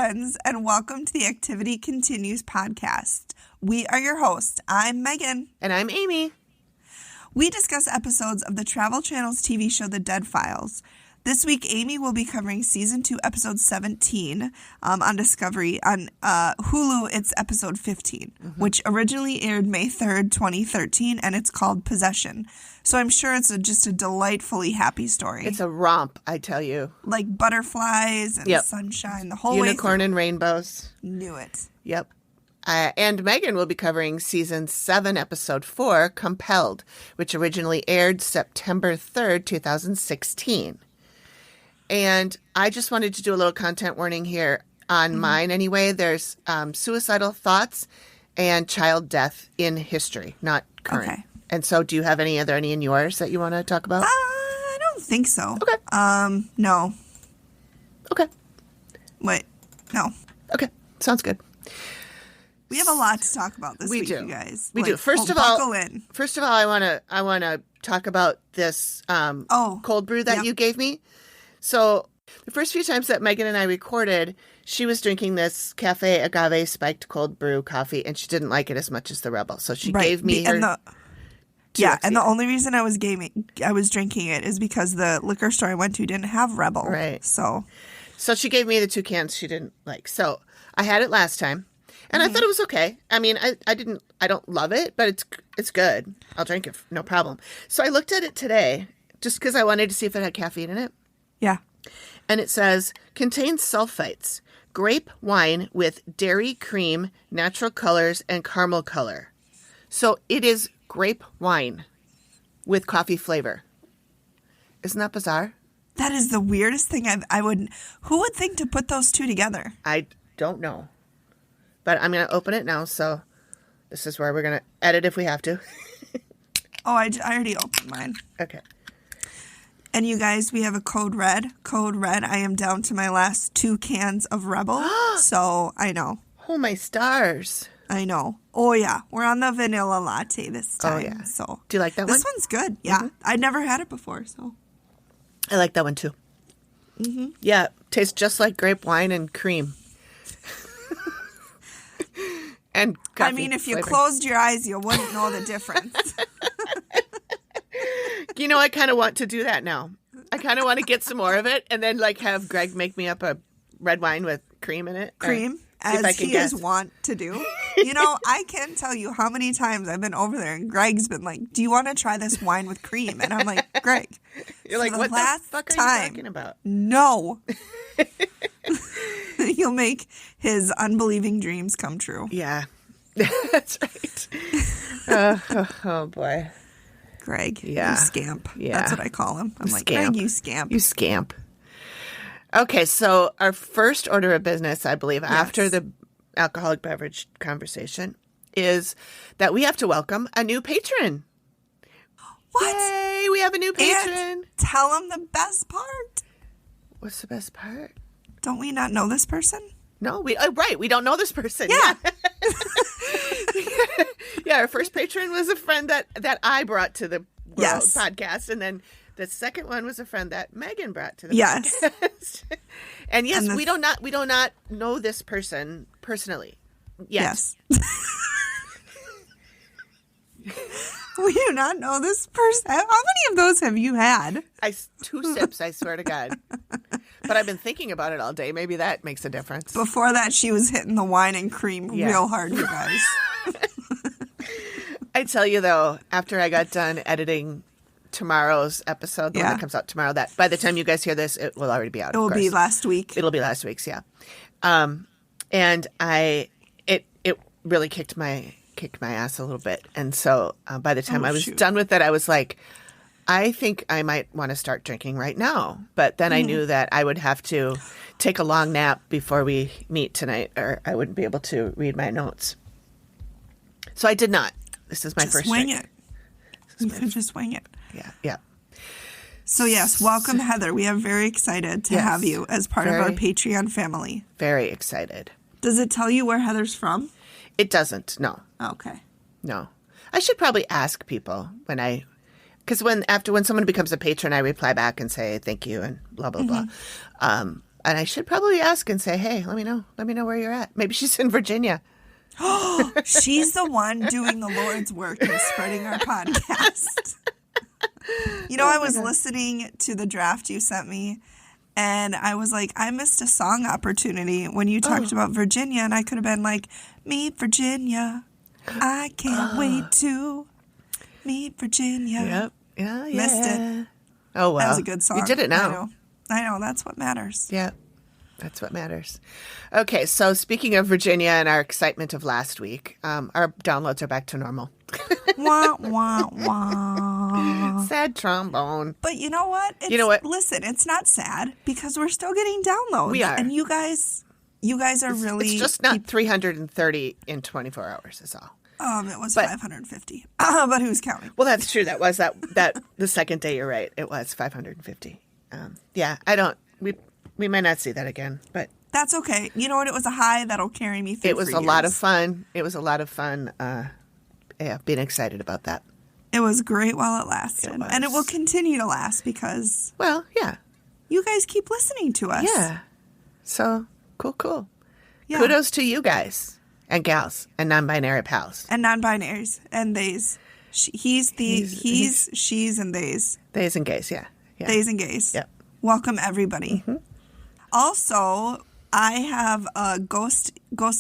friends, and welcome to the Activity Continues podcast. We are your hosts. I'm Megan. And I'm Amy. We discuss episodes of the Travel Channel's TV show The Dead Files. This week, Amy will be covering Season 2, Episode 17 on Discovery. On Hulu, it's Episode 15, which originally aired May 3rd, 2013, and it's called Possession. So I'm sure it's just a delightfully happy story. It's a romp, I tell you. Like butterflies and sunshine, the whole Unicorn way and rainbows. Knew it. Yep. And Megan will be covering Season 7, Episode 4, Compelled, which originally aired September 3rd, 2016. And I just wanted to do a little content warning here on mine anyway. There's suicidal thoughts and child death in history, not current. Okay. And so are there any in yours that you want to talk about? I don't think so. Okay. No. Okay. Wait, no. Okay. Sounds good. We have a lot to talk about this week, do. you guys. We do. First of all, I want to talk about this cold brew that you gave me. So the first few times that Megan and I recorded, she was drinking this Cafe Agave spiked cold brew coffee, and she didn't like it as much as the Rebel. So she gave me her. And the only reason I was drinking it is because the liquor store I went to didn't have Rebel. Right. So she gave me the 2 cans she didn't like. So I had it last time, and I thought it was okay. I mean, I don't love it, but it's good. I'll drink it, no problem. So I looked at it today just because I wanted to see if it had caffeine in it. Yeah. And it says, contains sulfites, grape wine with dairy cream, natural colors, and caramel color. So it is grape wine with coffee flavor. Isn't that bizarre? That is the weirdest thing who would think to put those two together? I don't know. But I'm going to open it now, so this is where we're going to edit if we have to. I already opened mine. Okay. And you guys, we have a code red. Code red. I am down to my last 2 cans of Rebel. So I know. Oh, my stars. I know. Oh, yeah. We're on the vanilla latte this time. Oh, yeah. So do you like that one? This one's good. Yeah. Mm-hmm. I'd never had it before, so. I like that one, too. Mm-hmm. Yeah. Tastes just like grape wine and cream. And coffee. I mean, if you closed your eyes, you wouldn't know the difference. You know, I kind of want to do that now. I kind of want to get some more of it and then have Greg make me up a red wine with cream in it. Cream, as he is wont to do. You know, I can't tell you how many times I've been over there and Greg's been like, do you want to try this wine with cream? And I'm like, Greg. You're like, what the fuck are you talking about? No. He'll make his unbelieving dreams come true. Yeah, that's right. Oh, boy. Greg, yeah. You scamp. Yeah. That's what I call him. I'm like, scamp. Greg, you scamp. You scamp. Okay, so our first order of business, I believe, after the alcoholic beverage conversation, is that we have to welcome a new patron. What? Yay, we have a new patron. And tell him the best part. What's the best part? Don't we not know this person? No, we don't know this person. Yeah. Yeah, our first patron was a friend that I brought to the podcast, and then the second one was a friend that Megan brought to the podcast. And yes, we do not know this person personally. Yes. We do not know this person. How many of those have you had? 2 sips, I swear to God. But I've been thinking about it all day. Maybe that makes a difference. Before that, she was hitting the wine and cream real hard, you guys. I tell you, though, after I got done editing tomorrow's episode, the one that comes out tomorrow, that by the time you guys hear this, it will already be out. It will be last week. It'll be last week's, yeah. And it really kicked my ass a little bit. And so by the time I was done with it, I was like, I think I might want to start drinking right now. But then I knew that I would have to take a long nap before we meet tonight, or I wouldn't be able to read my notes. So I did not. This is my first wing drink. it. You could just wing it. Yeah. So yes, welcome, Heather. We are very excited to have you as part of our Patreon family. Very excited. Does it tell you where Heather's from? It doesn't, no. Okay. No. I should probably ask people because when someone becomes a patron, I reply back and say thank you and blah, blah, blah. And I should probably ask and say, hey, let me know where you're at. Maybe she's in Virginia. She's the one doing the Lord's work and spreading our podcast. I was listening to the draft you sent me, and I was like, I missed a song opportunity when you talked about Virginia, and I could have been like, meet Virginia. I can't wait to meet Virginia. Yep. Yeah. Missed it. Oh, well. That was a good song. You did it now. I know. That's what matters. Yeah. That's what matters. Okay, so speaking of Virginia and our excitement of last week, our downloads are back to normal. Wah, wah, wah. Sad trombone. But you know what? Listen, it's not sad because we're still getting downloads. We are. And you guys are really... It's just not 330 in 24 hours is all. It was 550. But who's counting? Well, that's true. That was that the second day, you're right. It was 550. We might not see that again, but... That's okay. You know what? It was a high that'll carry me through. It was a lot of fun. It was a lot of fun. Being excited about that. It was great while it lasted. And it will continue to last because... Well, yeah. You guys keep listening to us. Yeah. So, cool. Yeah. Kudos to you guys and gals and non-binary pals. And non-binaries and theys. He's, she's, and theys. Theys and gays, yeah. Theys and gays. Yep. Welcome, everybody. Mm-hmm. Also, I have a ghost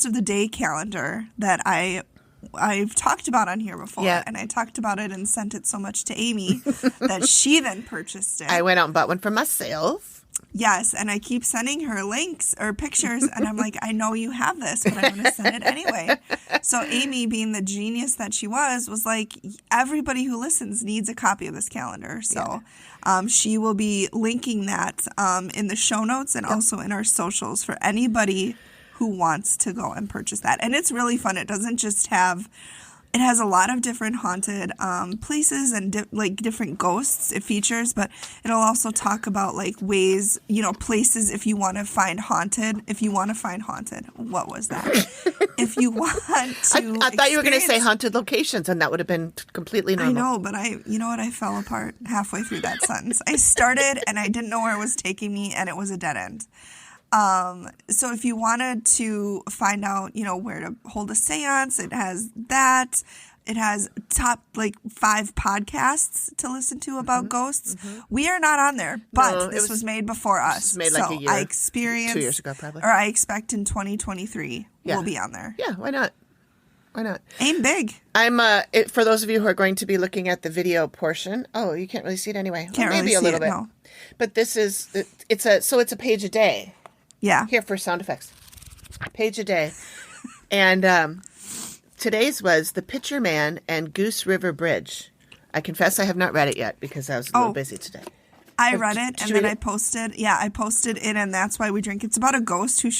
of the day calendar that I've talked about on here before. Yeah. And I talked about it and sent it so much to Amy that she then purchased it. I went out and bought one for myself. Yes, and I keep sending her links or pictures, and I'm like, I know you have this, but I'm going to send it anyway. So Amy, being the genius that she was like, everybody who listens needs a copy of this calendar. So she will be linking that in the show notes and also in our socials for anybody who wants to go and purchase that. And it's really fun. It doesn't just have... It has a lot of different haunted places and different ghosts it features, but it'll also talk about ways, places if you want to find haunted. What was that? If you want to I thought you were going to say haunted locations, and that would have been completely normal. I know, but I fell apart halfway through that sentence. I started and I didn't know where it was taking me, and it was a dead end. So if you wanted to find out, where to hold a seance, it has that. It has top 5 podcasts to listen to about ghosts. Mm-hmm. We are not on there, but this was made before us. Made a year. I experienced 2 years ago, probably. Or I expect in 2023 we'll be on there. Yeah, why not? Aim big. I'm for those of you who are going to be looking at the video portion. Oh, you can't really see it anyway. Maybe a little bit. bit. No. But this is it's a page a day. Yeah. Here for sound effects. Page a day. And today's was The Pitcher Man and Goose River Bridge. I confess I have not read it yet because I was a little busy today. I read it and then I posted it, and that's why we drink. It's about a ghost who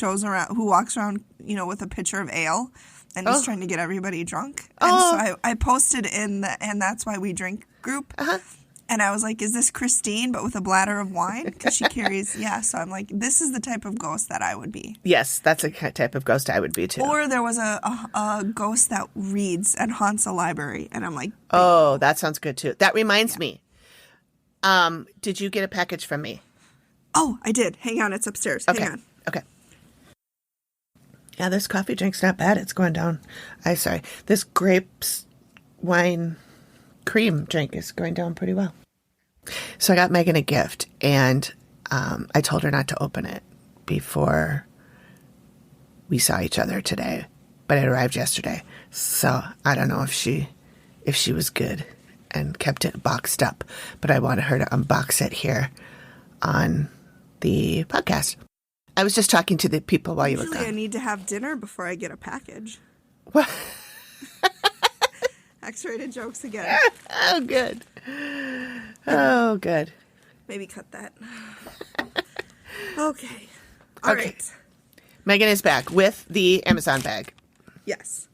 walks around, with a pitcher of ale, and he's trying to get everybody drunk. And so I posted in the And That's Why We Drink group. Uh-huh. And I was like, is this Christine, but with a bladder of wine? Because she carries, So I'm like, this is the type of ghost that I would be. Yes, that's a type of ghost I would be, too. Or there was a ghost that reads and haunts a library. And I'm like... Oh, that sounds good, too. That reminds me. Did you get a package from me? Oh, I did. Hang on, it's upstairs. Okay. Hang on. Okay. Yeah, this coffee drink's not bad. It's going down. This grapes wine... cream drink is going down pretty well. So I got Megan a gift, and I told her not to open it before we saw each other today, but it arrived yesterday. So I don't know if she was good and kept it boxed up, but I wanted her to unbox it here on the podcast. I was just talking to the people while you were gone. Usually I need to have dinner before I get a package. What? X-rated jokes again. Oh, good. Oh, good. Maybe cut that. Okay. All right. Megan is back with the Amazon bag. Yes.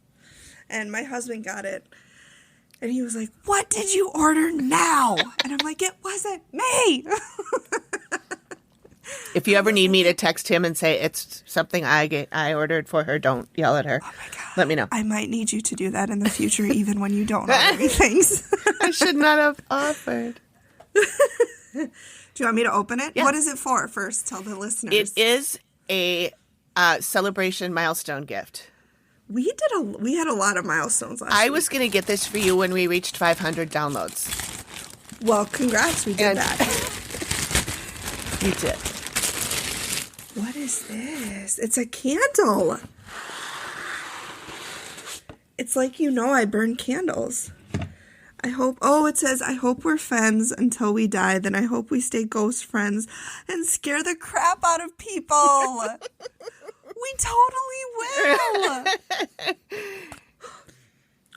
And my husband got it. And he was like, what did you order now? And I'm like, it wasn't me. If you ever need me to text him and say it's something I ordered for her, don't yell at her. Oh my God. Let me know. I might need you to do that in the future, even when you don't order me things. I should not have offered. Do you want me to open it? Yeah. What is it for first? Tell the listeners. It is a celebration milestone gift. We had a lot of milestones last week. I was going to get this for you when we reached 500 downloads. Well, congrats. We did that. You did. What is this? It's a candle. It's like, I burn candles. It says, I hope we're friends until we die. Then I hope we stay ghost friends and scare the crap out of people. We totally will.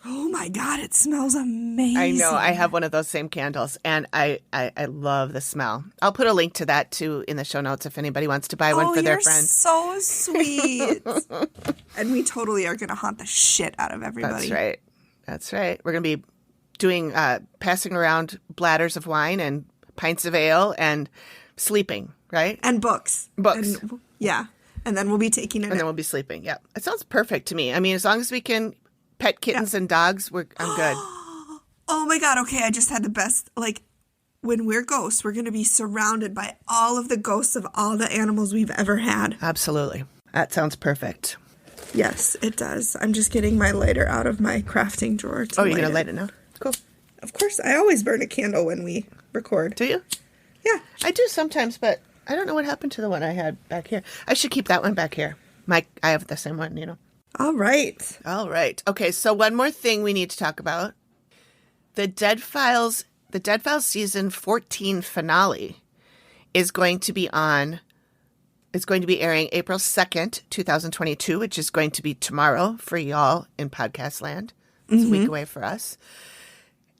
Oh my God, it smells amazing. I know. I have one of those same candles, and I love the smell. I'll put a link to that, too, in the show notes if anybody wants to buy one for their friend. So sweet. And we totally are going to haunt the shit out of everybody. That's right. We're going to be doing, passing around bladders of wine and pints of ale and sleeping, right? And books. Yeah. And then we'll be taking it. And then we'll be sleeping. Yeah. It sounds perfect to me. I mean, as long as we can pet kittens and dogs, I'm good. Oh my God. Okay. I just had the best, when we're ghosts, we're going to be surrounded by all of the ghosts of all the animals we've ever had. Absolutely. That sounds perfect. Yes, it does. I'm just getting my lighter out of my crafting drawer. You're going to light it now? Cool. Of course. I always burn a candle when we record. Do you? Yeah. I do sometimes, but I don't know what happened to the one I had back here. I should keep that one back here. I have the same one, All right. Okay, so one more thing we need to talk about. The Dead Files season 14 finale is going to be airing April 2nd, 2022, which is going to be tomorrow for y'all in podcast land. It's a week away for us.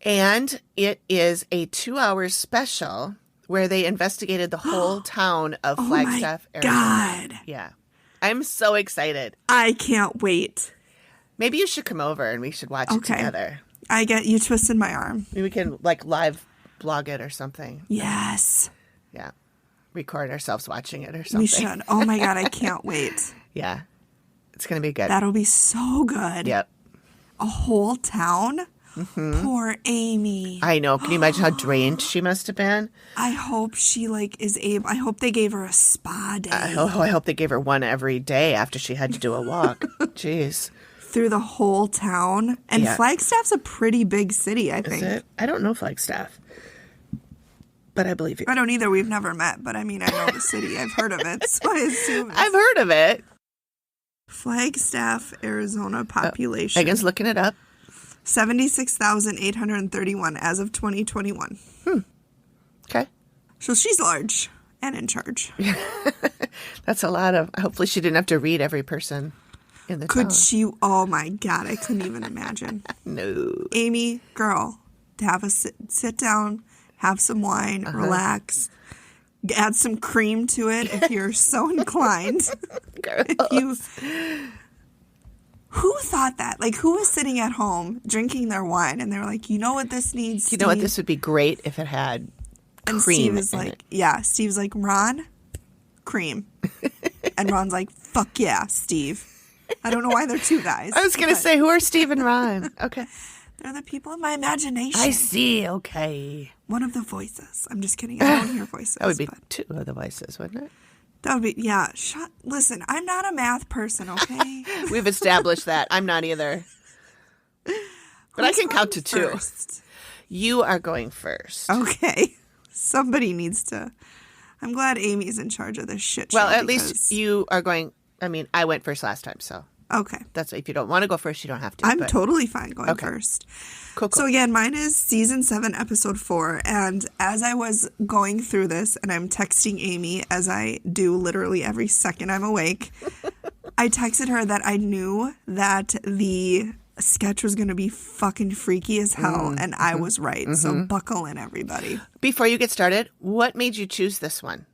And it is a 2-hour special where they investigated the whole town of Flagstaff, Arizona. God. Yeah. I'm so excited. I can't wait. Maybe you should come over and we should watch it together. I get you twisted my arm. Maybe we can live blog it or something. Yes. Yeah. Record ourselves watching it or something. We should. Oh my God, I can't wait. Yeah. It's going to be good. That'll be so good. Yep. A whole town? Mm-hmm. Poor Amy. I know. Can you imagine how drained she must have been? I hope she is able. I hope they gave her a spa day. I hope they gave her one every day after she had to do a walk. Jeez. Through the whole town. And Flagstaff's a pretty big city, I think. Is it? I don't know Flagstaff. But I believe you. I don't either. We've never met. But I mean, I know the city. I've heard of it. So I assume I've heard of it. Flagstaff, Arizona population. Megan's looking it up. 76,831 as of 2021. Okay. So she's large and in charge. That's a lot of... Hopefully she didn't have to read every person in the town. Could she? Oh my God, I couldn't even imagine. No. Amy, girl, to have a sit down, have some wine, relax, add some cream to it if you're so inclined. Who thought that? Who was sitting at home drinking their wine and they were like, you know what this needs, Steve? You know what? This would be great if it had and cream Steve is in like, it. yeah. Steve's like, Ron, cream. And Ron's like, fuck yeah, Steve. I don't know why they're two guys. I was going to say, who are Steve and Ron? Okay. They're the people in my imagination. I see. Okay. One of the voices. I'm just kidding. I don't hear voices. That would be two of the voices, wouldn't it? That would be, yeah. Listen, I'm not a math person, okay? We've established that. I'm not either. But I can count to two. First? You are going first. Okay. Somebody needs to. I'm glad Amy's in charge of this shit show. Well, at least you are going. I mean, I went first last time, so. Okay. That's if you don't want to go first, you don't have to. I'm totally fine going first. Cool. So again, mine is season 7, episode 4. And as I was going through this, and I'm texting Amy, as I do literally every second I'm awake, I texted her that I knew that the sketch was going to be fucking freaky as hell, and I was right. So buckle in, everybody. Before you get started, what made you choose this one?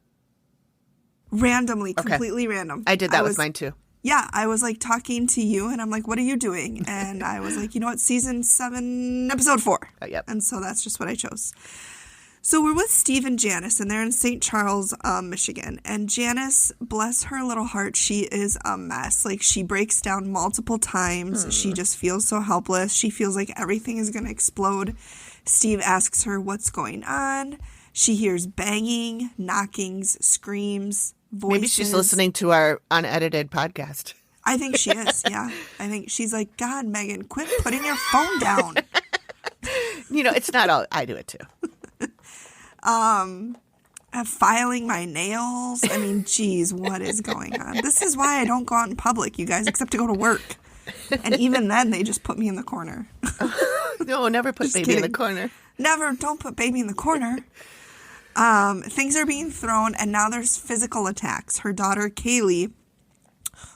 Randomly, completely random. I did that with mine too. Yeah, I was talking to you and I'm like, what are you doing? And I was like, you know what, season 7, episode 4. Yep. And so that's just what I chose. So we're with Steve and Janice and they're in St. Charles, Michigan. And Janice, bless her little heart, she is a mess. She breaks down multiple times. She just feels so helpless. She feels like everything is going to explode. Steve asks her what's going on. She hears banging, knockings, screams, voices. Maybe she's listening to our unedited podcast. I think she is, yeah. I think she's like, God, Megan, quit putting your phone down. It's not all. I do it too. Filing my nails. I mean, geez, what is going on? This is why I don't go out in public, you guys, except to go to work. And even then, they just put me in the corner. No, never put baby in the corner. Never, don't put baby in the corner. Things are being thrown, and now there's physical attacks. Her daughter, Kaylee,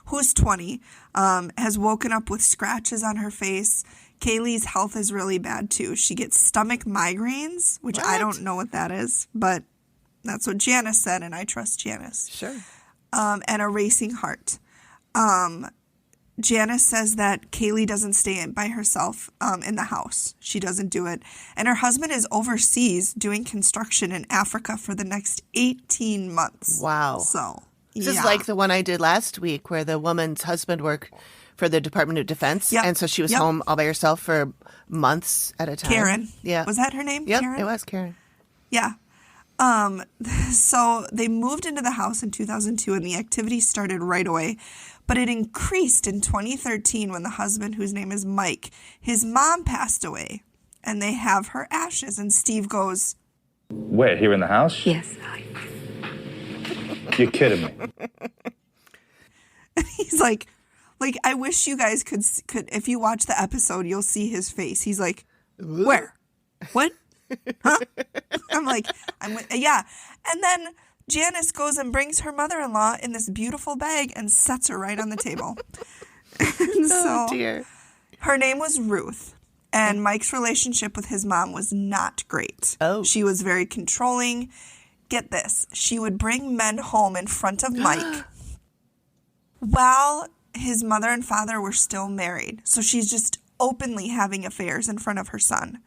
who's 20, has woken up with scratches on her face. Kaylee's health is really bad, too. She gets stomach migraines, which I don't know what that is, but that's what Janice said, and I trust Janice. Sure. And a racing heart. Janice says that Kaylee doesn't stay by herself in the house. She doesn't do it. And her husband is overseas doing construction in Africa for the next 18 months. Wow. So, This is like the one I did last week where the woman's husband worked for the Department of Defense. Yep. And so she was home all by herself for months at a time. Karen. Yeah. Was that her name? Yep, Karen? it was Karen. Yeah. So they moved into the house in 2002 and the activity started right away, but it increased in 2013 when the husband, whose name is Mike, his mom passed away and they have her ashes, and Steve goes, Where, here in the house? Yes. You're kidding me. he's like, I wish you guys could, if you watch the episode, you'll see his face. He's like, where? What? Huh? I'm like, yeah. And then Janice goes and brings her mother-in-law in this beautiful bag and sets her right on the table. And so, dear. Her name was Ruth, and Mike's relationship with his mom was not great. Oh. She was very controlling. Get this. She would bring men home in front of Mike while his mother and father were still married. So she's just openly having affairs in front of her son.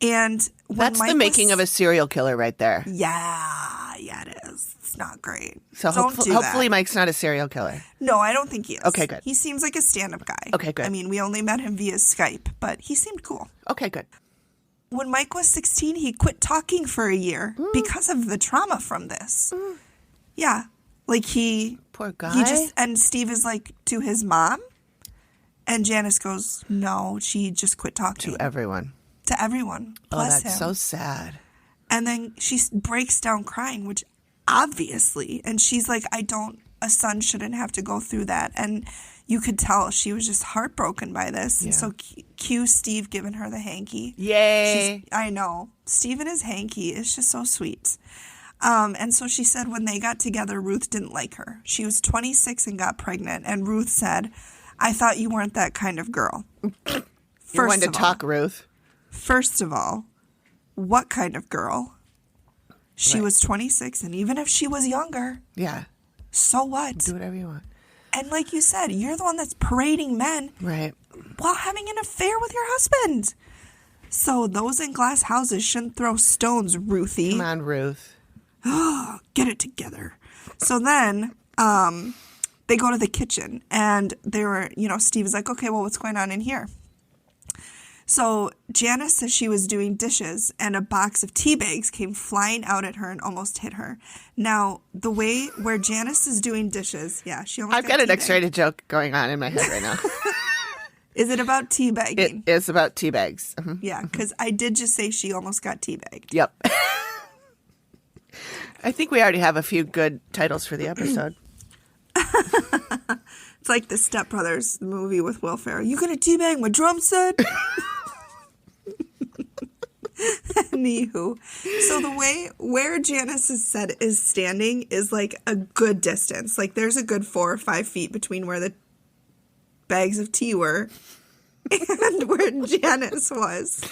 And when That's Mike the making of a serial killer right there. Yeah, it is. It's not great. So hopefully Mike's not a serial killer. No, I don't think he is. Okay, good. He seems like a stand-up guy. Okay, good. I mean, we only met him via Skype, but he seemed cool. Okay, good. When Mike was 16, he quit talking for a year because of the trauma from this. Yeah. Like Poor guy. And Steve is like, to his mom? And Janice goes, no, she just quit talking. To everyone. To everyone. Bless him. That's so sad. And then she breaks down crying, which obviously, and she's like, a son shouldn't have to go through that. And you could tell she was just heartbroken by this. Yeah. And so cue Steve giving her the hanky. Yay. I know. Steve and his hanky is just so sweet. And so she said when they got together, Ruth didn't like her. She was 26 and got pregnant. And Ruth said, I thought you weren't that kind of girl. You wanted to talk, Ruth. First of all, what kind of girl? She was 26, and even if she was younger, Yeah. so what? Do whatever you want. And like you said, you're the one that's parading men Right. while having an affair with your husband. So those in glass houses shouldn't throw stones, Ruthie. Come on, Ruth. Get it together. So then they go to the kitchen, and Steve is like, okay, well, what's going on in here? So Janice says she was doing dishes, and a box of tea bags came flying out at her and almost hit her. Now, the way where Janice is doing dishes, she almost I've got an X-rated joke going on in my head right now. Is it about tea bagging? It is about tea bags. Mm-hmm. Yeah, because I did just say she almost got tea bagged. Yep. I think we already have a few good titles for the episode. It's like the Step Brothers movie with Will Ferrell. You gonna teabag my drum set? Anywho, so the way where Janice is standing is like a good distance. Like there's a good 4 or 5 feet between where the bags of tea were and where Janice was.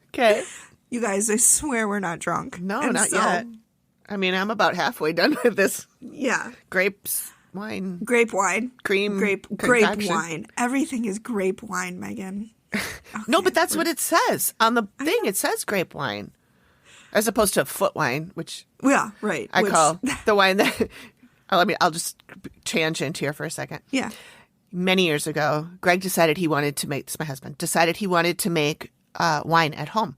Okay. You guys, I swear we're not drunk. No, not yet. I mean, I'm about halfway done with this. Yeah. Grapes, wine. Grape wine. Cream. Grape concoction. wine. Everything is grape wine, Megan. Okay, No, but that's what it says. On the thing, it says grape wine. As opposed to foot wine, which yeah, right. I call the wine that... I'll just tangent here for a second. Yeah. Many years ago, Greg decided he wanted to make... This is my husband. Decided he wanted to make wine at home.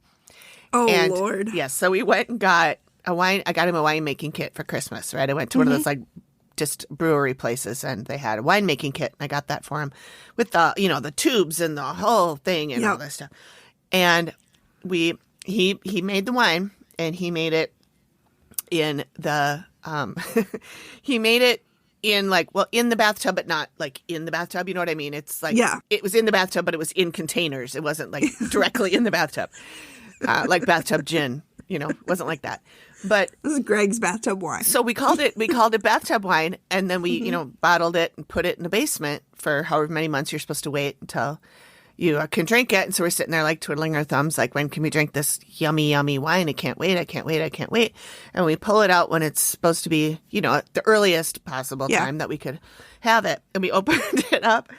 Oh, and, Lord. Yes, so we went and got a wine. I got him a winemaking kit for Christmas, right? I went to one of those like just brewery places, and they had a winemaking kit, and I got that for him with the the tubes and the whole thing and all that stuff. And he made the wine, and he made it in the he made it in in the bathtub, but not like in the bathtub. You know what I mean? It's like it was in the bathtub, but it was in containers. It wasn't like directly in the bathtub, like bathtub gin. It wasn't like that. But this is Greg's bathtub wine. So we called it bathtub wine, and then we bottled it and put it in the basement for however many months you're supposed to wait until you can drink it. And so we're sitting there like twiddling our thumbs, like, when can we drink this yummy, yummy wine? I can't wait. I can't wait. I can't wait. And we pull it out when it's supposed to be, at the earliest possible time that we could have it. And we opened it up,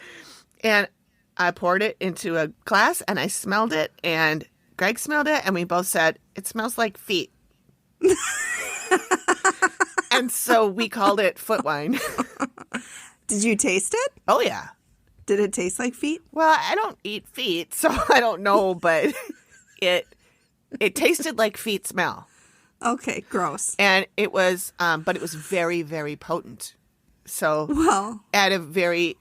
and I poured it into a glass, and I smelled it, and Greg smelled it, and we both said, it smells like feet. And so we called it foot wine. Did you taste it? Oh, yeah. Did it taste like feet? Well, I don't eat feet, so I don't know, but it tasted like feet smell. Okay, gross. And it was, but it was very, very potent. So, well, at a very,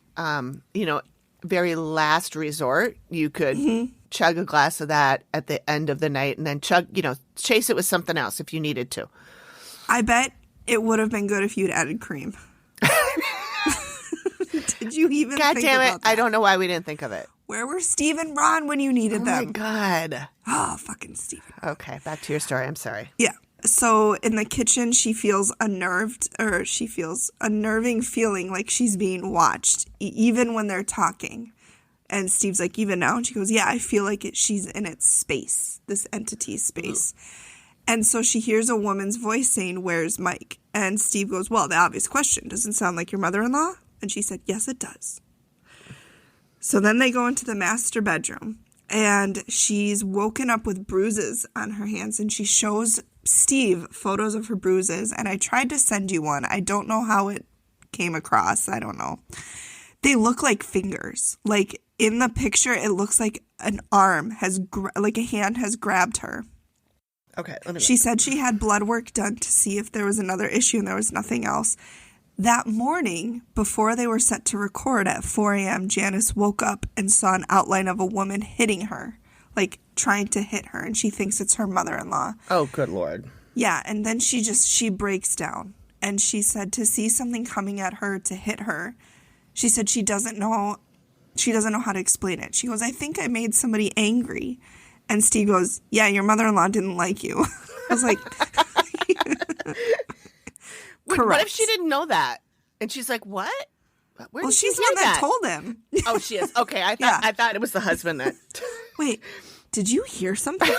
very last resort, you could chug a glass of that at the end of the night, and then chase it with something else if you needed to. I bet it would have been good if you'd added cream. Did you even God think damn it. about that? I don't know why we didn't think of it. Where were Steve and Ron when you needed them? Oh, my God. Oh, fucking Steve. Okay, back to your story. I'm sorry. Yeah. So in the kitchen, she feels unnerved, or she feels a nerving feeling like she's being watched, even when they're talking. And Steve's like, even now? And she goes, yeah, I feel like she's in its space, this entity's space. And so she hears a woman's voice saying, where's Mike? And Steve goes, well, the obvious question, doesn't sound like your mother-in-law? And she said, yes, it does. So then they go into the master bedroom, and she's woken up with bruises on her hands, and she shows Steve photos of her bruises. And I tried to send you one. I don't know how it came across. I don't know. They look like fingers. Like in the picture, it looks like an arm like a hand has grabbed her. Okay. She said she had blood work done to see if there was another issue, and there was nothing else. That morning, before they were set to record at 4 a.m., Janice woke up and saw an outline of a woman hitting her, like trying to hit her, and she thinks it's her mother-in-law. Oh, good Lord. Yeah, and then she breaks down, and she said to see something coming at her to hit her. She said she doesn't know how to explain it. She goes, I think I made somebody angry. And Steve goes, yeah, your mother-in-law didn't like you. I was like... Correct. What if she didn't know that? And she's like, what? Well, she's the one that told him. Oh, she is. Okay, I thought it was the husband that... Wait, did you hear something?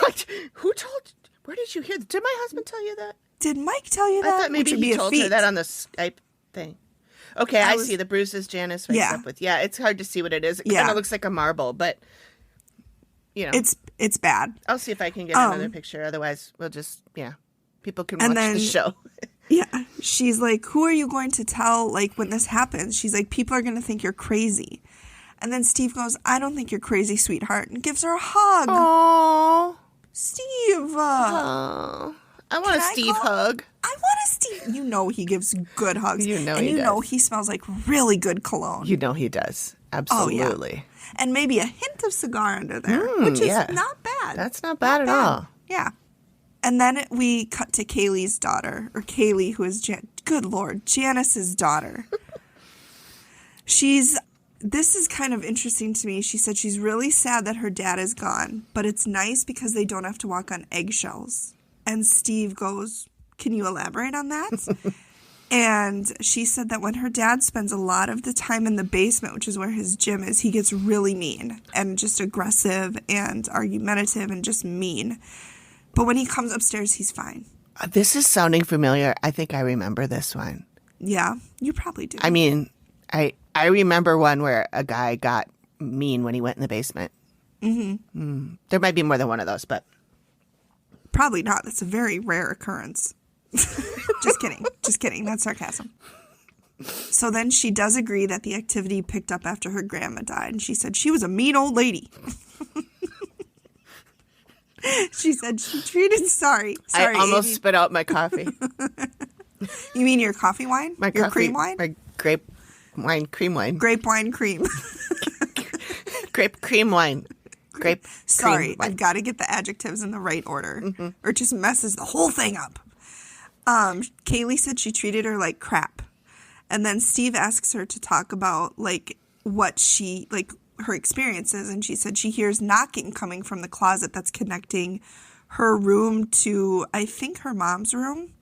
Who told... Where did you hear that? Did my husband tell you that? Did Mike tell you that? I thought maybe he told her that on the Skype thing. Okay, I see the bruises Janice wakes up with. Yeah, it's hard to see what it is. It kind of looks like a marble, but, It's bad. I'll see if I can get another picture. Otherwise, we'll just, people can watch the show. Yeah, she's like, who are you going to tell, like, when this happens? She's like, people are going to think you're crazy. And then Steve goes, I don't think you're crazy, sweetheart, and gives her a hug. Aww. Steve. Aww. I want a Steve hug. I want a Steve. You know he gives good hugs. You know and he you does. know he smells like really good cologne. You know he does. Absolutely. Oh, yeah. And maybe a hint of cigar under there, which is not bad. That's not bad at all. Yeah. And then we cut to Kaylee's daughter, or Kaylee, who is, good Lord, Janice's daughter. This is kind of interesting to me. She said she's really sad that her dad is gone, but it's nice because they don't have to walk on eggshells. And Steve goes, can you elaborate on that? And she said that when her dad spends a lot of the time in the basement, which is where his gym is, he gets really mean and just aggressive and argumentative and just mean. But when he comes upstairs, he's fine. This is sounding familiar. I think I remember this one. Yeah, you probably do. I mean, I remember one where a guy got mean when he went in the basement. Mm-hmm. There might be more than one of those, but... Probably not. That's a very rare occurrence. Just kidding. Just kidding. That's sarcasm. So then she does agree that the activity picked up after her grandma died. And she said she was a mean old lady. She said she treated sorry. I almost Amy. spit out my coffee. You mean your coffee wine? Your cream wine? My grape wine, cream wine. Grape wine cream. Grape cream wine. Grape Sorry, cream wine. I've got to get the adjectives in the right order, or it just messes the whole thing up. Kaylee said she treated her like crap. And then Steve asks her to talk about, like, what she, like, her experiences. And she said she hears knocking coming from the closet that's connecting her room to, I think, her mom's room.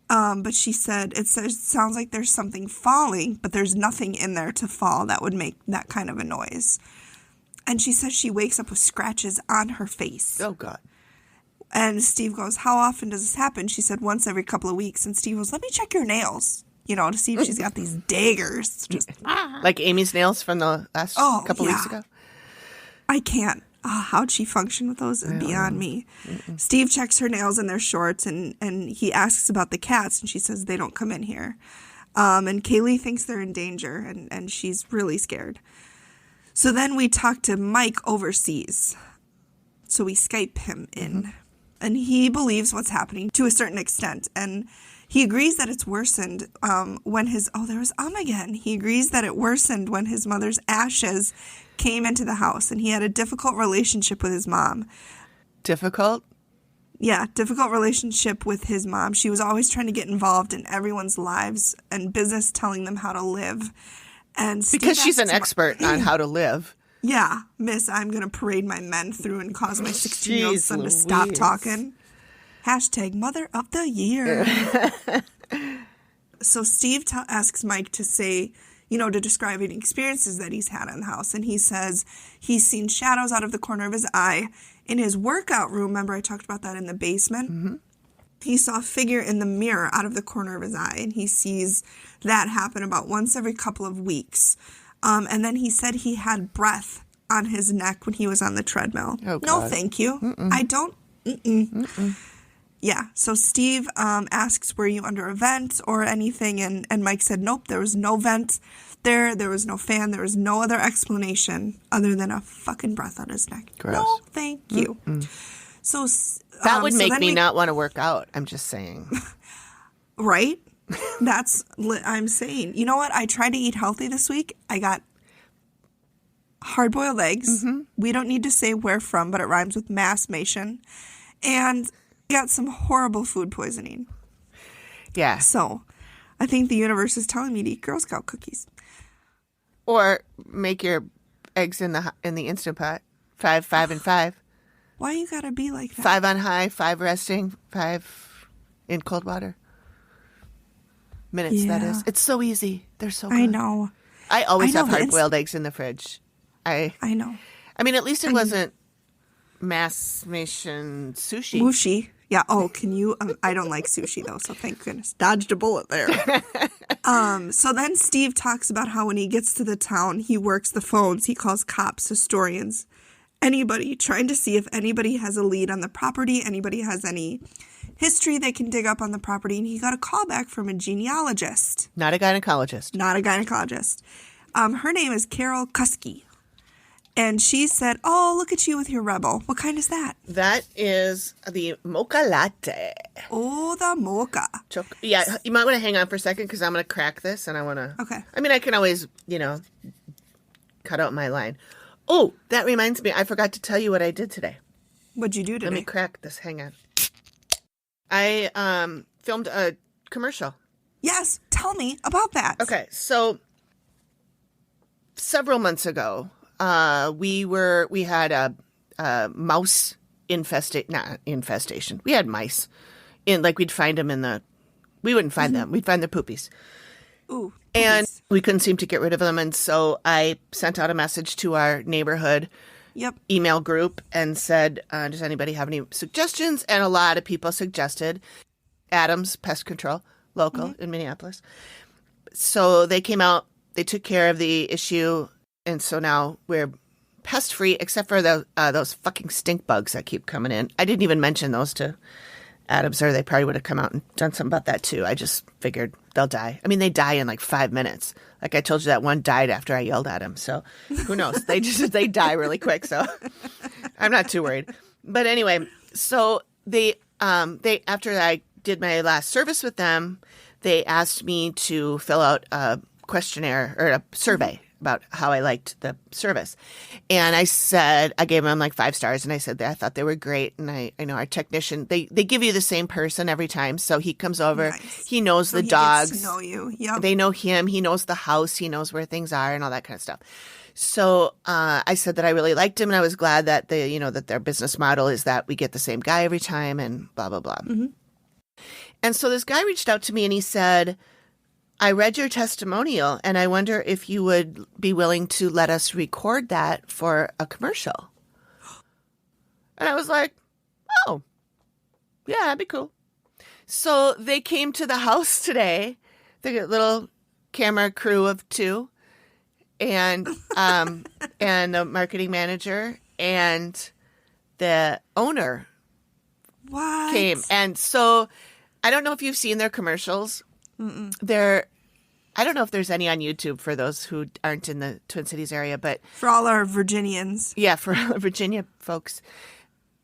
But she said it sounds like there's something falling, but there's nothing in there to fall that would make that kind of a noise. And she says she wakes up with scratches on her face. Oh, God. And Steve goes, how often does this happen? She said once every couple of weeks. And Steve goes, let me check your nails, to see if she's got these daggers. Just Like Amy's nails from the last couple weeks ago? I can't. How'd she function with those is beyond me. Steve checks her nails and they're shorts, and he asks about the cats, and she says they don't come in here. And Kaylee thinks they're in danger, and she's really scared. So then we talk to Mike overseas. So we Skype him in. And he believes what's happening to a certain extent. And he agrees that it's worsened when his... Oh, there was again. He agrees that it worsened when his mother's ashes came into the house. And he had a difficult relationship with his mom. Difficult? Yeah, difficult relationship with his mom. She was always trying to get involved in everyone's lives and business, telling them how to live. And because she's an expert on how to live. Yeah, miss, I'm going to parade my men through and cause my 16-year-old son to stop talking. Hashtag Mother of the Year. So Steve asks Mike to say, to describe any experiences that he's had in the house. And he says he's seen shadows out of the corner of his eye. In his workout room, remember I talked about that in the basement? He saw a figure in the mirror out of the corner of his eye. And he sees that happen about once every couple of weeks. And then he said he had breath on his neck when he was on the treadmill. Oh, God. No, thank you. I don't. Yeah. So Steve asks, were you under a vent or anything? And Mike said, nope, there was no vent there. There was no fan. There was no other explanation other than a fucking breath on his neck. Gross. No, thank you. So that would make me not want to work out. I'm just saying. Right? I'm saying. You know what? I tried to eat healthy this week. I got hard-boiled eggs. We don't need to say where from, but it rhymes with mass-mation. And I got some horrible food poisoning. Yeah. So I think the universe is telling me to eat Girl Scout cookies. Or make your eggs in the Instant Pot. 5, and 5. Why you gotta be like that? 5 on high, 5 resting, 5 in cold water. Minutes, that is. It's so easy. They're so good. I know. I always have hard-boiled eggs in the fridge. I know. I mean, at least it wasn't mass-mation sushi. Mushi. Yeah. Oh, can you? I don't like sushi, though, so thank goodness. Dodged a bullet there. So then Steve talks about how when he gets to the town, he works the phones. He calls cops, historians, anybody, trying to see if anybody has a lead on the property, anybody has any history they can dig up on the property. And he got a call back from a genealogist. Not a gynecologist. Not a gynecologist. Her name is Carol Kuski. And she said, oh, look at you with your Rebel. What kind is that? That is the mocha latte. Oh, the mocha. Yeah, you might want to hang on for a second because I'm going to crack this and I want to... Okay. I mean, I can always, cut out my line. Oh, that reminds me. I forgot to tell you what I did today. What'd you do today? Let me crack this. Hang on. I filmed a commercial. Yes. Tell me about that. Okay. So several months ago, we had a mouse infestation. We had mice we'd find them we wouldn't find them. We'd find the poopies. Ooh. And we couldn't seem to get rid of them. And so I sent out a message to our neighborhood email group and said, does anybody have any suggestions? And a lot of people suggested Adams Pest Control, local in Minneapolis. So they came out, they took care of the issue. And so now we're pest free, except for those fucking stink bugs that keep coming in. I didn't even mention those to Adams, or they probably would have come out and done something about that too. I just figured they'll die. I mean, they die in like 5 minutes. Like I told you, that one died after I yelled at him. So who knows? They die really quick. So I'm not too worried. But anyway, so they after I did my last service with them, they asked me to fill out a questionnaire or a survey about how I liked the service. And I gave them like 5 stars, and I said that I thought they were great. And I know our technician, they give you the same person every time. So he comes over, he knows the dogs. Gets to know you. Yep. They know him. He knows the house. He knows where things are and all that kind of stuff. So I said that I really liked him, and I was glad that that their business model is that we get the same guy every time, and blah blah blah. Mm-hmm. And so this guy reached out to me, and he said, I read your testimonial, and I wonder if you would be willing to let us record that for a commercial. And I was like, oh, yeah, that'd be cool. So they came to the house today, the little camera crew of 2, and the marketing manager and the owner came. And so I don't know if you've seen their commercials. I don't know if there's any on YouTube for those who aren't in the Twin Cities area, but for all our Virginians. Yeah, for all the Virginia folks.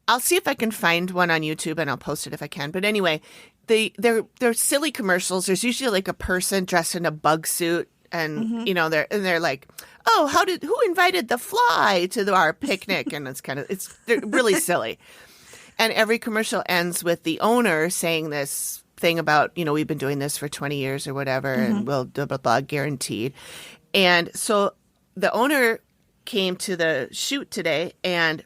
I'll see if I can find one on YouTube, and I'll post it if I can. But anyway, they're silly commercials. There's usually like a person dressed in a bug suit, and they're like, oh, who invited the fly to our picnic? And they're really silly. And every commercial ends with the owner saying this thing about, we've been doing this for 20 years or whatever, and we'll blah, blah, blah, guaranteed. And so the owner came to the shoot today, and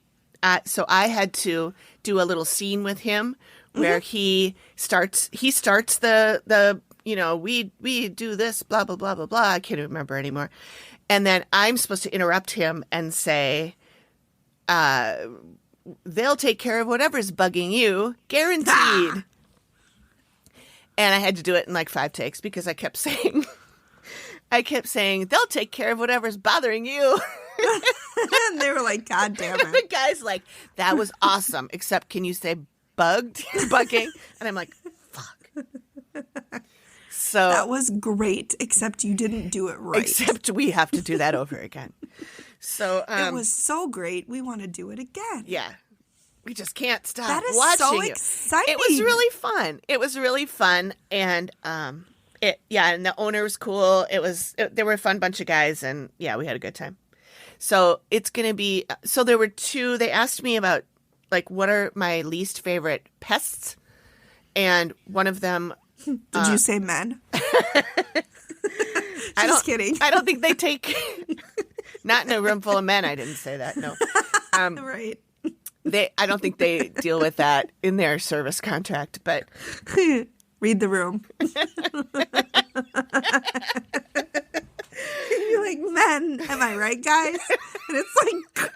so I had to do a little scene with him where he starts the we do this, blah, blah, blah, blah, blah. I can't even remember anymore. And then I'm supposed to interrupt him and say, they'll take care of whatever's bugging you, guaranteed. Ah! And I had to do it in like 5 takes because I kept saying, they'll take care of whatever's bothering you. And they were like, God damn it. The guy's like, that was awesome, except can you say bugging? And I'm like, fuck. So that was great, except you didn't do it right. Except we have to do that over again. So it was so great. We want to do it again. Yeah. We just can't stop that is watching so you. Exciting. It was really fun. And and the owner was cool. They were a fun bunch of guys, and yeah, we had a good time. So it's going to be, so there were 2, they asked me about like, what are my least favorite pests? And one of them. Did you say men? Just kidding. I don't think they take, not in a room full of men. I didn't say that. No. Right. I don't think they deal with that in their service contract, but. Read the room. You're like, men, am I right, guys? And it's like,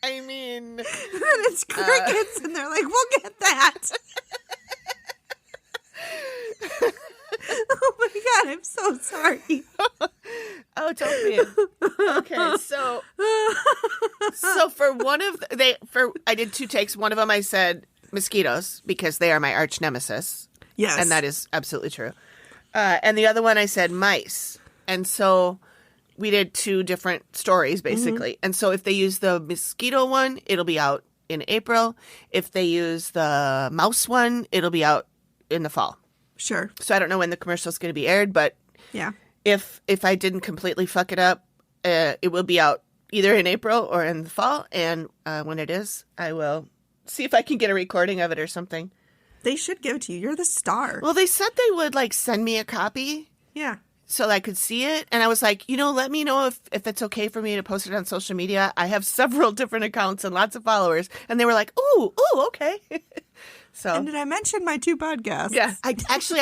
I mean, and it's crickets, and they're like, we'll get that. Oh my God, I'm so sorry. Oh, don't be. Okay, so for one of I did 2 takes. One of them I said mosquitoes because they are my arch nemesis. Yes, and that is absolutely true. And the other one I said mice, and so we did 2 different stories basically. And so if they use the mosquito one, it'll be out in April. If they use the mouse one, it'll be out in the fall. Sure. So I don't know when the commercial is going to be aired, but yeah, if I didn't completely fuck it up, it will be out either in April or in the fall. And when it is, I will see if I can get a recording of it or something. They should give it to you. You're the star. Well, they said they would like send me a copy. Yeah. So I could see it. And I was like, let me know if it's okay for me to post it on social media. I have several different accounts and lots of followers. And they were like, ooh, okay. So, and did I mention my 2 podcasts? Yeah, I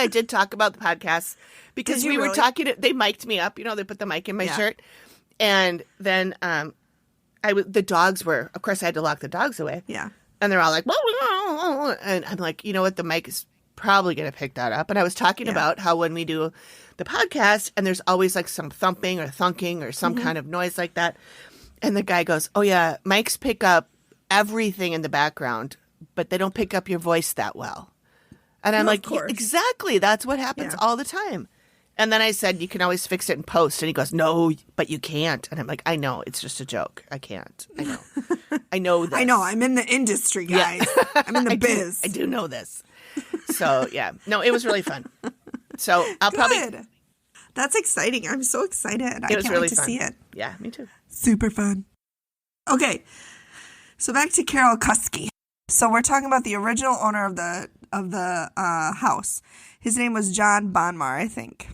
did talk about the podcasts because we were talking. They mic'd me up. They put the mic in my shirt, and then the dogs were. Of course, I had to lock the dogs away. Yeah, and they're all like, and I'm like, you know what, the mic is probably going to pick that up. And I was talking about how when we do the podcast, and there's always like some thumping or thunking or some kind of noise like that, and the guy goes, "Oh yeah, mics pick up everything in the background, but they don't pick up your voice that well." And I'm like, exactly. That's what happens all the time. And then I said, you can always fix it in post. And he goes, no, but you can't. And I'm like, I know. It's just a joke. I can't. I know. I know this. I know. I'm in the industry, guys. Yeah. I'm in the biz. I do know this. So, yeah. No, it was really fun. So, I'll probably... That's exciting. I'm so excited. I can't really wait to fun. see it. Yeah, me too. Super fun. Okay. So back to Carol Kuski. So we're talking about the original owner of the house. His name was John Bonmar, I think.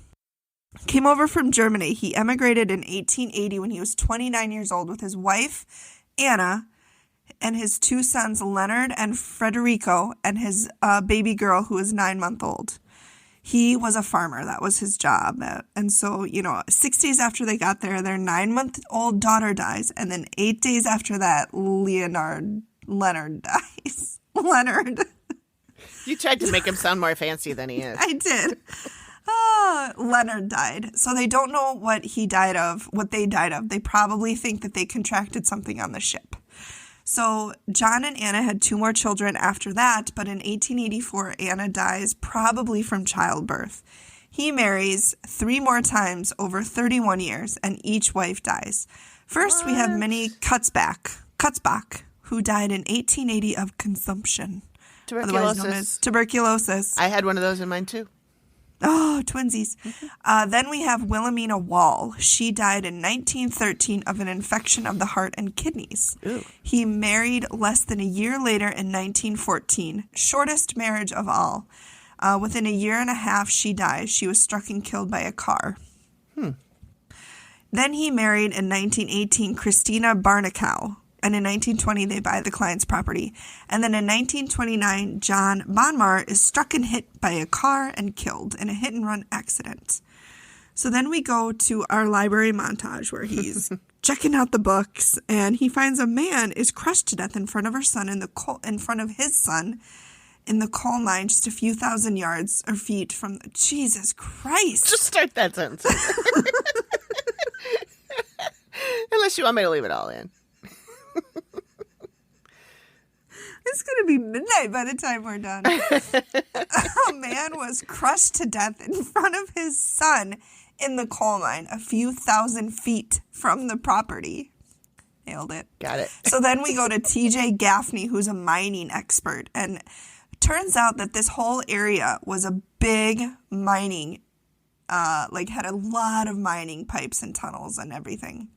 Came over from Germany. He emigrated in 1880 when he was 29 years old with his wife, Anna, and his two sons, Leonard and Federico, and his baby girl who was 9 months old. He was a farmer. That was his job. And so, 6 days after they got there, their 9-month-old daughter dies. And then 8 days after that, Leonard dies. Leonard. You tried to make him sound more fancy than he is. I did. Leonard died. So they don't know what they died of. They probably think that they contracted something on the ship. So John and Anna had 2 more children after that, but in 1884, Anna dies probably from childbirth. He marries 3 more times over 31 years, and each wife dies. First, we have Minnie Kutzbach, who died in 1880 of consumption. Otherwise known as tuberculosis. I had one of those in mine, too. Oh, twinsies. Then we have Wilhelmina Wall. She died in 1913 of an infection of the heart and kidneys. Ooh. He married less than a year later in 1914. Shortest marriage of all. Within a year and a half, she dies. She was struck and killed by a car. Then he married in 1918 Christina Barnacow. And in 1920, they buy the client's property. And then in 1929, John Bonmar is struck and hit by a car and killed in a hit-and-run accident. So then we go to our library montage where he's checking out the books, and he finds a man is crushed to death in front of his son in the coal mine just a few thousand yards or feet from... Jesus Christ. Just start that sentence. Unless you want me to leave it all in. It's going to be midnight by the time we're done. A man was crushed to death in front of his son in the coal mine, a few thousand feet from the property. Nailed it. Got it. So then we go to T.J. Gaffney, who's a mining expert. And it turns out that this whole area was a big mining, had a lot of mining pipes and tunnels and everything.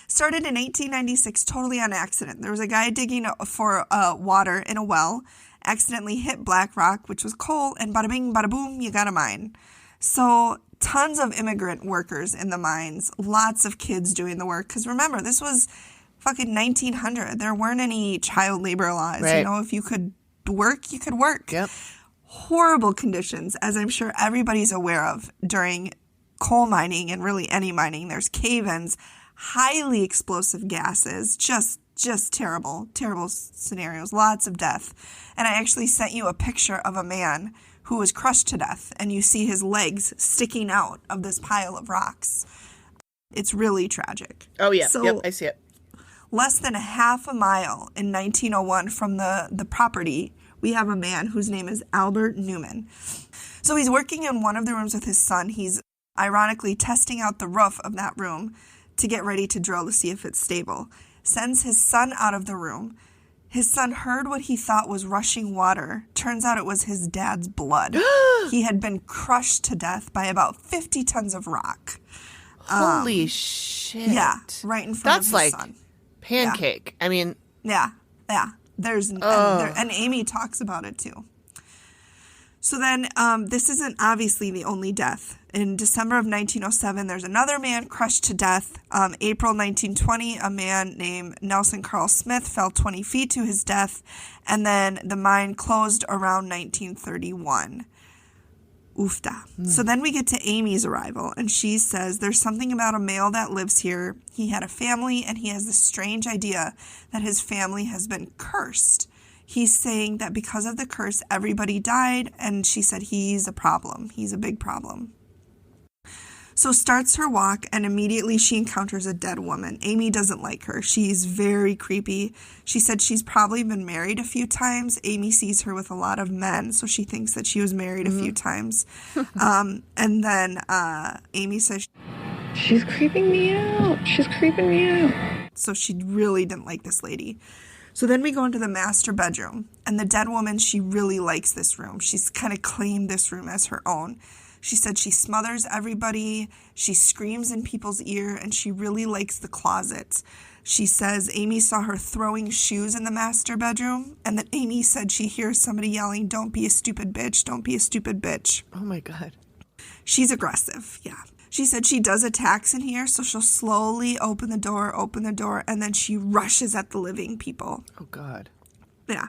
Started in 1896 totally on accident. There was a guy digging for water in a well, accidentally hit black rock, which was coal, and bada bing, bada boom, you got a mine. So tons of immigrant workers in the mines, lots of kids doing the work. Because remember, this was fucking 1900. There weren't any child labor laws. Right. If you could work, you could work. Yep. Horrible conditions, as I'm sure everybody's aware of during coal mining and really any mining. There's cave-ins, highly explosive gases, just terrible scenarios, lots of death. And I actually sent you a picture of a man who was crushed to death, and you see his legs sticking out of this pile of rocks. It's really tragic. Oh, yeah. So, yep, I see it. Less than a half a mile in 1901 from the property, we have a man whose name is Albert Newman. So he's working in one of the rooms with his son. He's ironically testing out the roof of that room to get ready to drill to see if it's stable. Sends his son out of the room. His son heard what he thought was rushing water. Turns out it was his dad's blood. He had been crushed to death by about 50 tons of rock. Holy shit. Yeah, right in front of his like son. Pancake. Yeah. I mean... Yeah. And Amy talks about it too. So then, this isn't obviously the only death. In December of 1907, there's another man crushed to death. April 1920, a man named Nelson Carl Smith fell 20 feet to his death. And then the mine closed around 1931. Oofda. So then we get to Amy's arrival, and she says there's something about a male that lives here. He had a family, and he has this strange idea that his family has been cursed. He's saying that because of the curse, everybody died, and she said he's a problem. He's a big problem. So starts her walk, and immediately she encounters a dead woman. Amy doesn't like her. She's very creepy. She said she's probably been married a few times. Amy sees her with a lot of men, so she thinks that she was married a few times. And then Amy says, she's creeping me out. She's creeping me out. So she really didn't like this lady. So then we go into the master bedroom, and the dead woman, she really likes this room. She's kind of claimed this room as her own. She said she smothers everybody, she screams in people's ear, and she really likes the closet. She says Amy saw her throwing shoes in the master bedroom, and that Amy said she hears somebody yelling, "Don't be a stupid bitch, don't be a stupid bitch." Oh my God. She's aggressive, yeah. She said she does attacks in here, so she'll slowly open the door, and then she rushes at the living people. Oh, God. Yeah.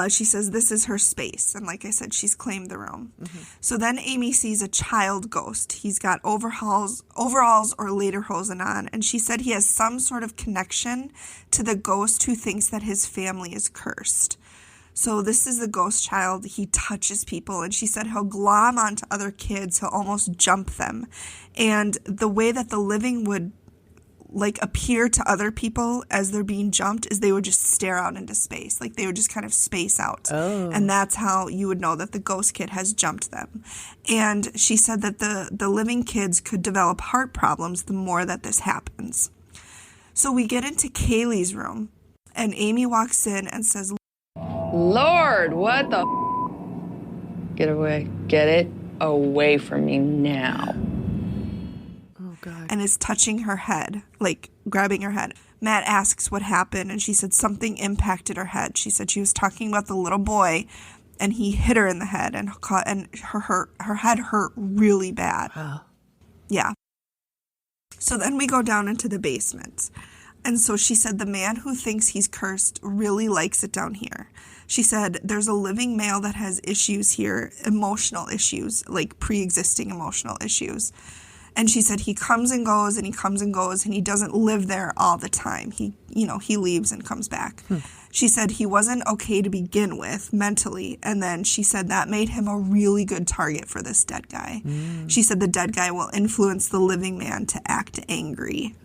She says this is her space, and like I said, she's claimed the room. Mm-hmm. So then Amy sees a child ghost. He's got overalls or lederhosen on, and she said he has some sort of connection to the ghost who thinks that his family is cursed. So this is the ghost child. He touches people, and she said he'll glom onto other kids. He'll almost jump them. And the way that the living would appear to other people as they're being jumped is they would just stare out into space. Like they would just kind of space out. Oh. And that's how you would know that the ghost kid has jumped them. And she said that the living kids could develop heart problems the more that this happens. So we get into Kaylee's room, and Amy walks in and says, "Lord, what the Get away. Get it away from me now." Oh, God. And is touching her head, like grabbing her head. Matt asks what happened, and she said something impacted her head. She said she was talking about the little boy, and he hit her in the head, and her head hurt really bad. Wow. Yeah. So then we go down into the basement. And so she said the man who thinks he's cursed really likes it down here. She said there's a living male that has issues here, emotional issues, like pre-existing emotional issues. And she said he comes and goes and he comes and goes, and he doesn't live there all the time. He leaves and comes back. She said he wasn't okay to begin with mentally. And then she said that made him a really good target for this dead guy. She said the dead guy will influence the living man to act angry.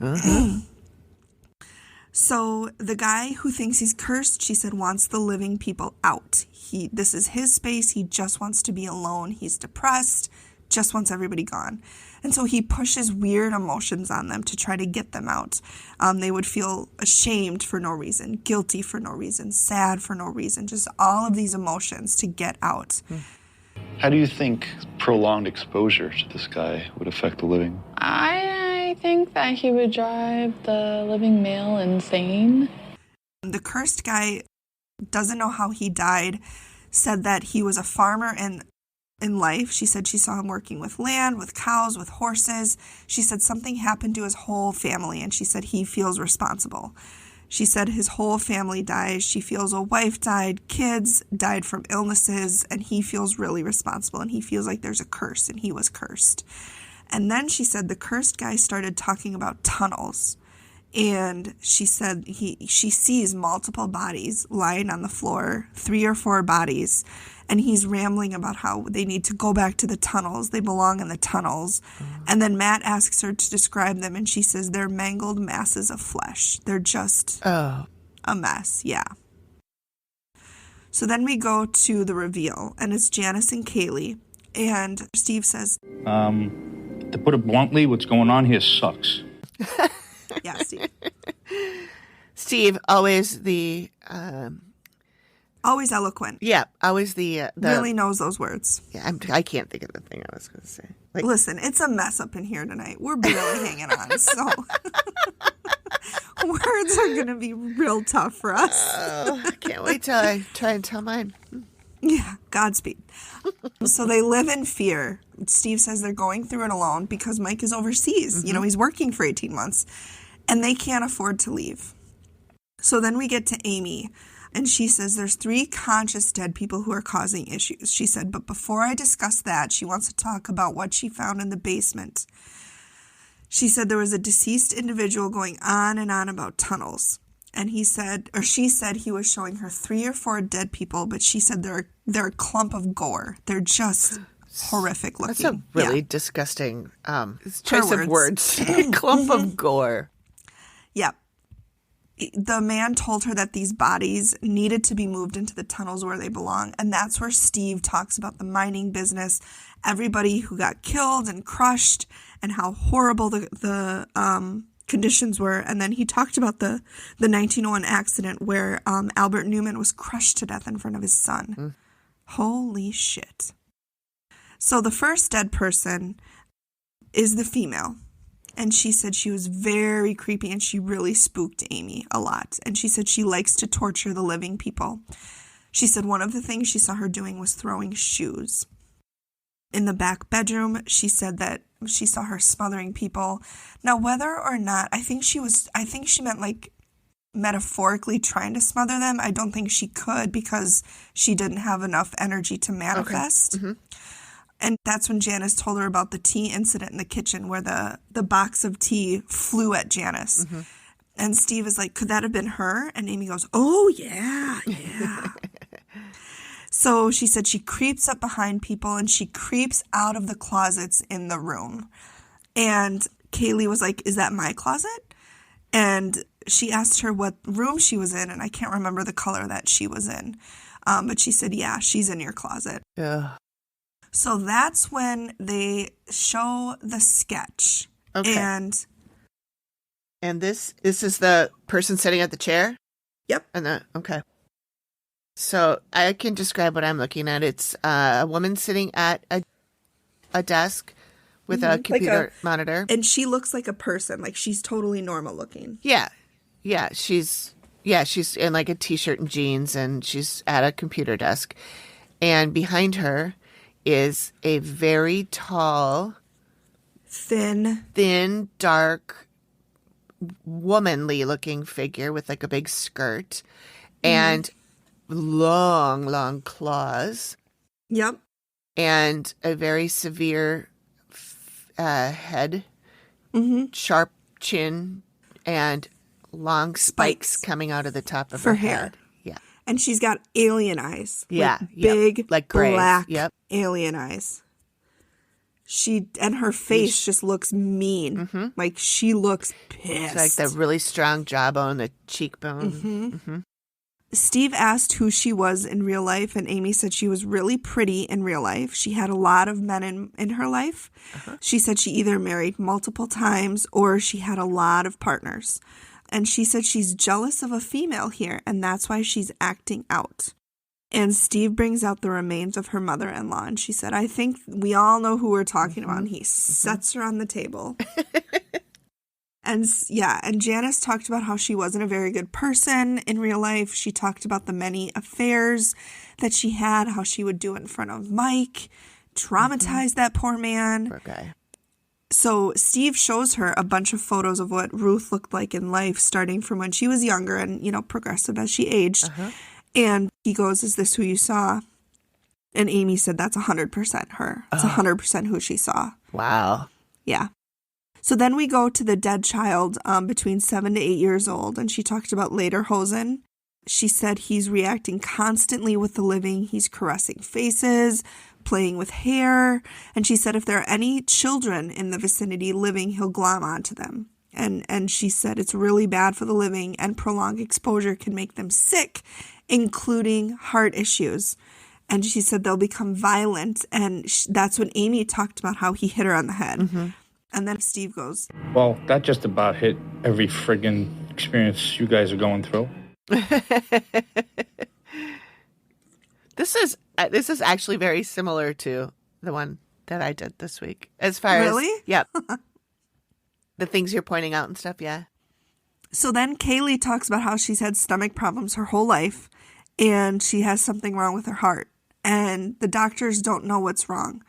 So the guy who thinks he's cursed, she said, wants the living people out. This is his space. He just wants to be alone. He's depressed, just wants everybody gone. And so he pushes weird emotions on them to try to get them out. They would feel ashamed for no reason, guilty for no reason, sad for no reason, just all of these emotions to get out. How do you think prolonged exposure to this guy would affect the living? I think that he would drive the living male insane. The cursed guy doesn't know how he died, said that he was a farmer in life. She said she saw him working with land, with cows, with horses. She said something happened to his whole family, and she said he feels responsible. She said his whole family dies. She feels a wife died, kids died from illnesses, and he feels really responsible, and he feels like there's a curse, and he was cursed. And then she said the cursed guy started talking about tunnels, and she said she sees multiple bodies lying on the floor, 3 or 4 bodies, and he's rambling about how they need to go back to the tunnels. They belong in the tunnels. And then Matt asks her to describe them, and she says they're mangled masses of flesh. They're just a mess, yeah. So then we go to the reveal, and it's Janice and Kaylee, and Steve says, To put it bluntly, what's going on here sucks. Yeah, Steve. Steve, always the... always eloquent. Yeah, always the really knows those words. Yeah, I can't think of the thing I was going to say. Listen, it's a mess up in here tonight. We're barely hanging on, so words are going to be real tough for us. I can't wait till I try and tell mine. Yeah, Godspeed. So they live in fear. Steve says they're going through it alone because Mike is overseas. Mm-hmm. He's working for 18 months, and they can't afford to leave. So then we get to Amy. And she says there's 3 conscious dead people who are causing issues. She said, but before I discuss that, she wants to talk about what she found in the basement. She said there was a deceased individual going on and on about tunnels. And she said he was showing her 3 or 4 dead people, but she said they're a clump of gore. They're just horrific looking. That's a really disgusting choice of words. Clump of gore. Yep. The man told her that these bodies needed to be moved into the tunnels where they belong. And that's where Steve talks about the mining business, everybody who got killed and crushed, and how horrible the conditions were. And then he talked about the 1901 accident where Albert Newman was crushed to death in front of his son. Holy shit. So the first dead person is the female. And she said she was very creepy and she really spooked Amy a lot. And she said she likes to torture the living people. She said one of the things she saw her doing was throwing shoes. In the back bedroom, she said that she saw her smothering people. Now, whether or not, I think she meant like metaphorically trying to smother them. I don't think she could because she didn't have enough energy to manifest. Okay. And that's when Janice told her about the tea incident in the kitchen where the box of tea flew at Janice. And Steve is like, could that have been her? And Amy goes, oh, yeah. So she said she creeps up behind people and she creeps out of the closets in the room. And Kaylee was like, is that my closet? And she asked her what room she was in, and I can't remember the color that she was in. But she said, yeah, she's in your closet. Yeah. So that's when they show the sketch. Okay. And this is the person sitting at the chair? Yep. Okay. So I can describe what I'm looking at. It's a woman sitting at a desk with a computer monitor. And she looks like a person. Like she's totally normal looking. Yeah. She's in like a t-shirt and jeans and she's at a computer desk. And behind her is a very tall, thin, dark, womanly looking figure with like a big skirt and long claws. Yep. And a very severe head, sharp chin, and long spikes coming out of the top of her head. Yeah. And she's got alien eyes. Yeah. Big, like gray. Black alien eyes. And her face just looks mean. Like she looks pissed. It's like the really strong jawbone, the cheekbone. Steve asked who she was in real life, and Amy said she was really pretty in real life. She had a lot of men in her life. She said she either married multiple times or she had a lot of partners. And she said she's jealous of a female here, and that's why she's acting out. And Steve brings out the remains of her mother-in-law, and she said, I think we all know who we're talking about. And he sets her on the table. And Janice talked about how she wasn't a very good person in real life. She talked about the many affairs that she had, how she would do it in front of Mike, traumatize that poor man. Poor guy. So Steve shows her a bunch of photos of what Ruth looked like in life, starting from when she was younger and, progressive as she aged. And he goes, is this who you saw? And Amy said, that's 100% her. It's 100% who she saw. Wow. Yeah. So then we go to the dead child between 7 to 8 years old, and she talked about Lederhosen. She said he's reacting constantly with the living. He's caressing faces, playing with hair, and she said if there are any children in the vicinity living, he'll glom onto them. And she said it's really bad for the living, and prolonged exposure can make them sick, including heart issues. And she said they'll become violent, and that's when Amy talked about how he hit her on the head. And then Steve goes, well, that just about hit every friggin' experience you guys are going through. This is actually very similar to the one that I did this week. As far as yep. The things you're pointing out and stuff, yeah. So then Kaylee talks about how she's had stomach problems her whole life and she has something wrong with her heart. And the doctors don't know what's wrong.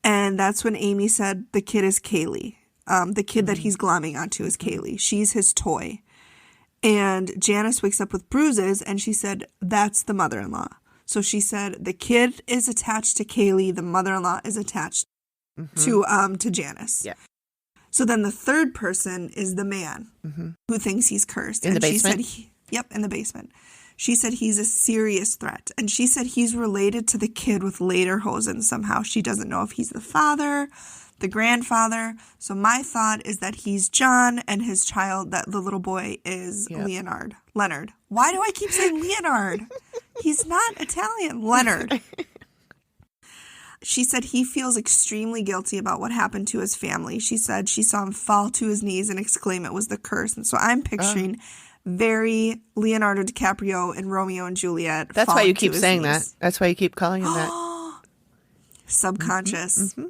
And that's when Amy said the kid is Kaylee. The kid that he's glomming onto is Kaylee. She's his toy. And Janice wakes up with bruises, and she said, that's the mother-in-law. So she said the kid is attached to Kaylee. The mother-in-law is attached to Janice. Yeah. So then the third person is the man who thinks he's cursed. In the basement? She said in the basement. She said he's a serious threat. And she said he's related to the kid with Lederhosen somehow. She doesn't know if he's the father, the grandfather. So my thought is that he's John and his child, that the little boy is Leonard. Why do I keep saying Leonard? He's not Italian. Leonard. She said he feels extremely guilty about what happened to his family. She said she saw him fall to his knees and exclaim it was the curse. And so I'm picturing very Leonardo DiCaprio in Romeo and Juliet. That's why you keep saying that. That's why you keep calling him that. Subconscious. Mm-hmm.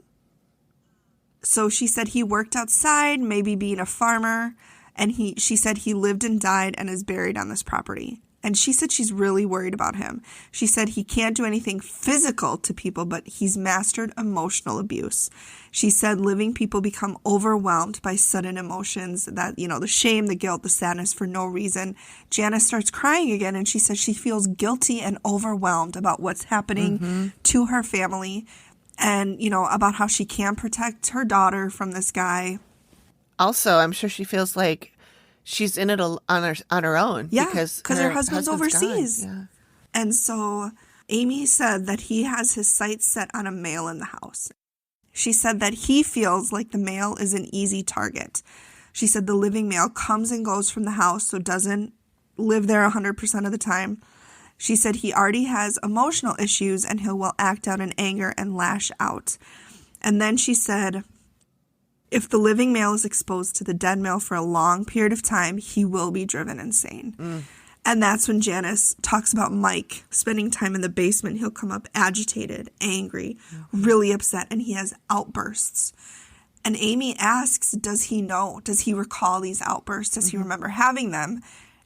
So she said he worked outside, maybe being a farmer. And she said he lived and died and is buried on this property. And she said she's really worried about him. She said he can't do anything physical to people, but he's mastered emotional abuse. She said living people become overwhelmed by sudden emotions that, the shame, the guilt, the sadness for no reason. Janice starts crying again, and she says she feels guilty and overwhelmed about what's happening to her family and, about how she can't protect her daughter from this guy. Also, I'm sure she feels like she's in it on her own. Yeah, because her husband's overseas. Yeah. And so Amy said that he has his sights set on a male in the house. She said that he feels like the male is an easy target. She said the living male comes and goes from the house, so doesn't live there 100% of the time. She said he already has emotional issues and he will act out in anger and lash out. And then she said, if the living male is exposed to the dead male for a long period of time, he will be driven insane. And that's when Janice talks about Mike spending time in the basement. He'll come up agitated, angry, really upset, and he has outbursts. And Amy asks, does he know? Does he recall these outbursts? Does he remember having them?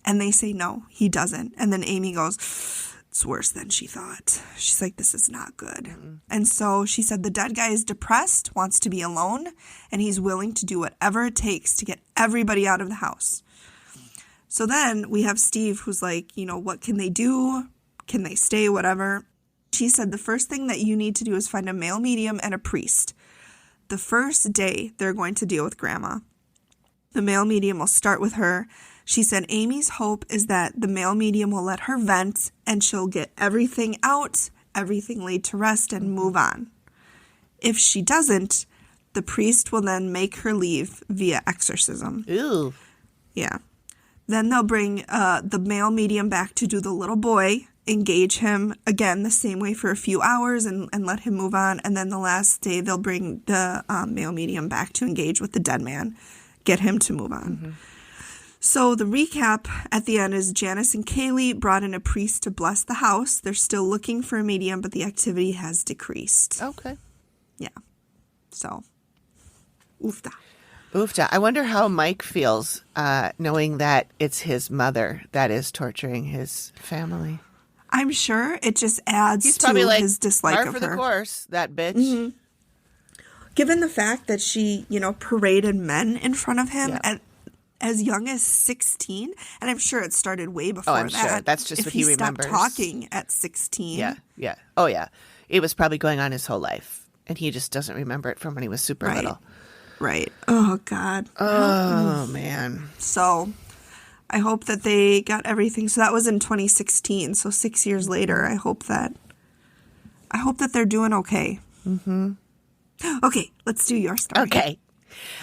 And they say, no, he doesn't. And then Amy goes, it's worse than she thought. She's like, this is not good. And so she said the dead guy is depressed, wants to be alone, and he's willing to do whatever it takes to get everybody out of the house. So then we have Steve, who's like, what can they do? Can they stay? Whatever. She said the first thing that you need to do is find a male medium and a priest. The first day they're going to deal with Grandma. The male medium will start with her. She said Amy's hope is that the male medium will let her vent and she'll get everything out, everything laid to rest, and move on. If she doesn't, the priest will then make her leave via exorcism. Ew. Yeah. Then they'll bring the male medium back to do the little boy, engage him again the same way for a few hours and let him move on. And then the last day they'll bring the male medium back to engage with the dead man, get him to move on. So the recap at the end is Janice and Kaylee brought in a priest to bless the house. They're still looking for a medium, but the activity has decreased. Okay. Yeah. So, oofda. Oofda. I wonder how Mike feels knowing that it's his mother that is torturing his family. I'm sure it just adds He's to probably like, his dislike par of for her. the course, that bitch. Given the fact that she, paraded men in front of him at as young as 16, and I'm sure it started way before that. I'm sure. That's just what he remembers. If he stopped talking at 16. Yeah. Oh, yeah. It was probably going on his whole life, and he just doesn't remember it from when he was super little. Right. Oh, God. Oh, man. So I hope that they got everything. So that was in 2016. So 6 years later, I hope that they're doing okay. Okay, let's do your story. Okay.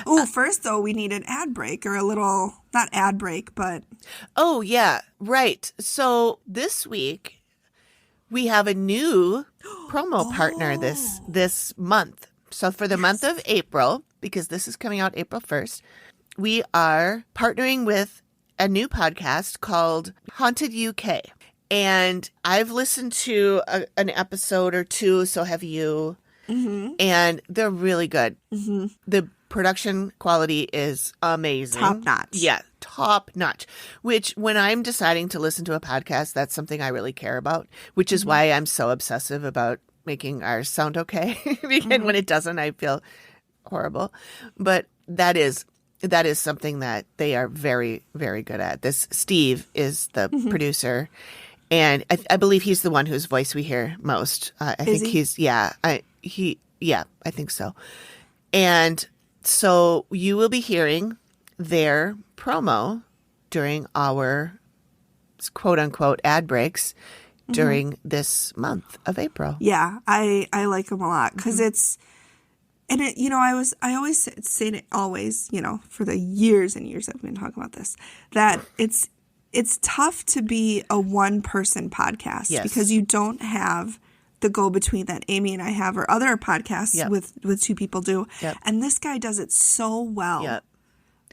Oh, first, though, we need an ad break or a little, not ad break, but. Oh, yeah, right. So this week, we have a new promo partner this month. So for the month of April, because this is coming out April 1st, we are partnering with a new podcast called Haunted UK. And I've listened to an episode or two, so have you. And they're really good. The production quality is amazing. Top notch. Yeah, top notch. Which, when I'm deciding to listen to a podcast, that's something I really care about, which is why I'm so obsessive about making ours sound okay. And when it doesn't, I feel horrible. But that is something that they are very, very good at. This Steve is the producer. And I believe he's the one whose voice we hear most. I think he's, I think so. And so you will be hearing their promo during our quote unquote ad breaks during this month of April. Yeah, I like them a lot because it's, and it, I always say it always, for the years and years I've been talking about this, that it's tough to be a one person podcast because you don't have the go-between that Amy and I have, or other podcasts with two people do. Yep. And this guy does it so well. Yep.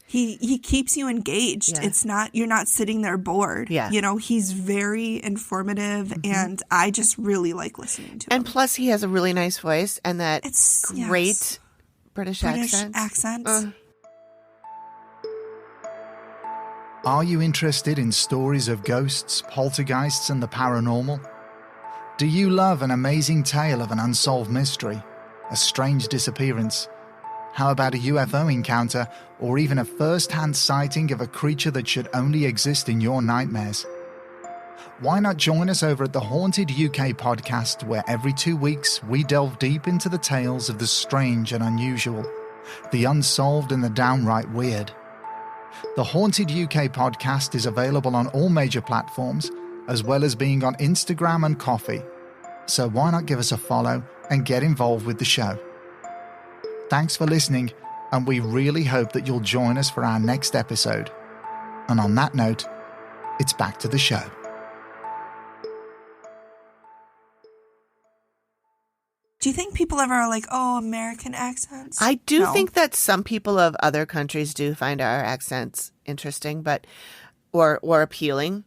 He keeps you engaged. Yeah. It's not, you're not sitting there bored. Yeah. You know, he's very informative, and I just really like listening to him. And plus, he has a really nice voice and that great yes. British accent. Are you interested in stories of ghosts, poltergeists, and the paranormal? Do you love an amazing tale of an unsolved mystery, a strange disappearance? How about a UFO encounter, or even a first-hand sighting of a creature that should only exist in your nightmares? Why not join us over at the Haunted UK podcast, where every 2 weeks we delve deep into the tales of the strange and unusual, the unsolved and the downright weird. The Haunted UK podcast is available on all major platforms, as well as being on Instagram and Coffee. So why not give us a follow and get involved with the show? Thanks for listening, and we really hope that you'll join us for our next episode. And on that note, it's back to the show. Do you think people ever are like, oh, American accents? I do think that some people of other countries do find our accents interesting, but or appealing.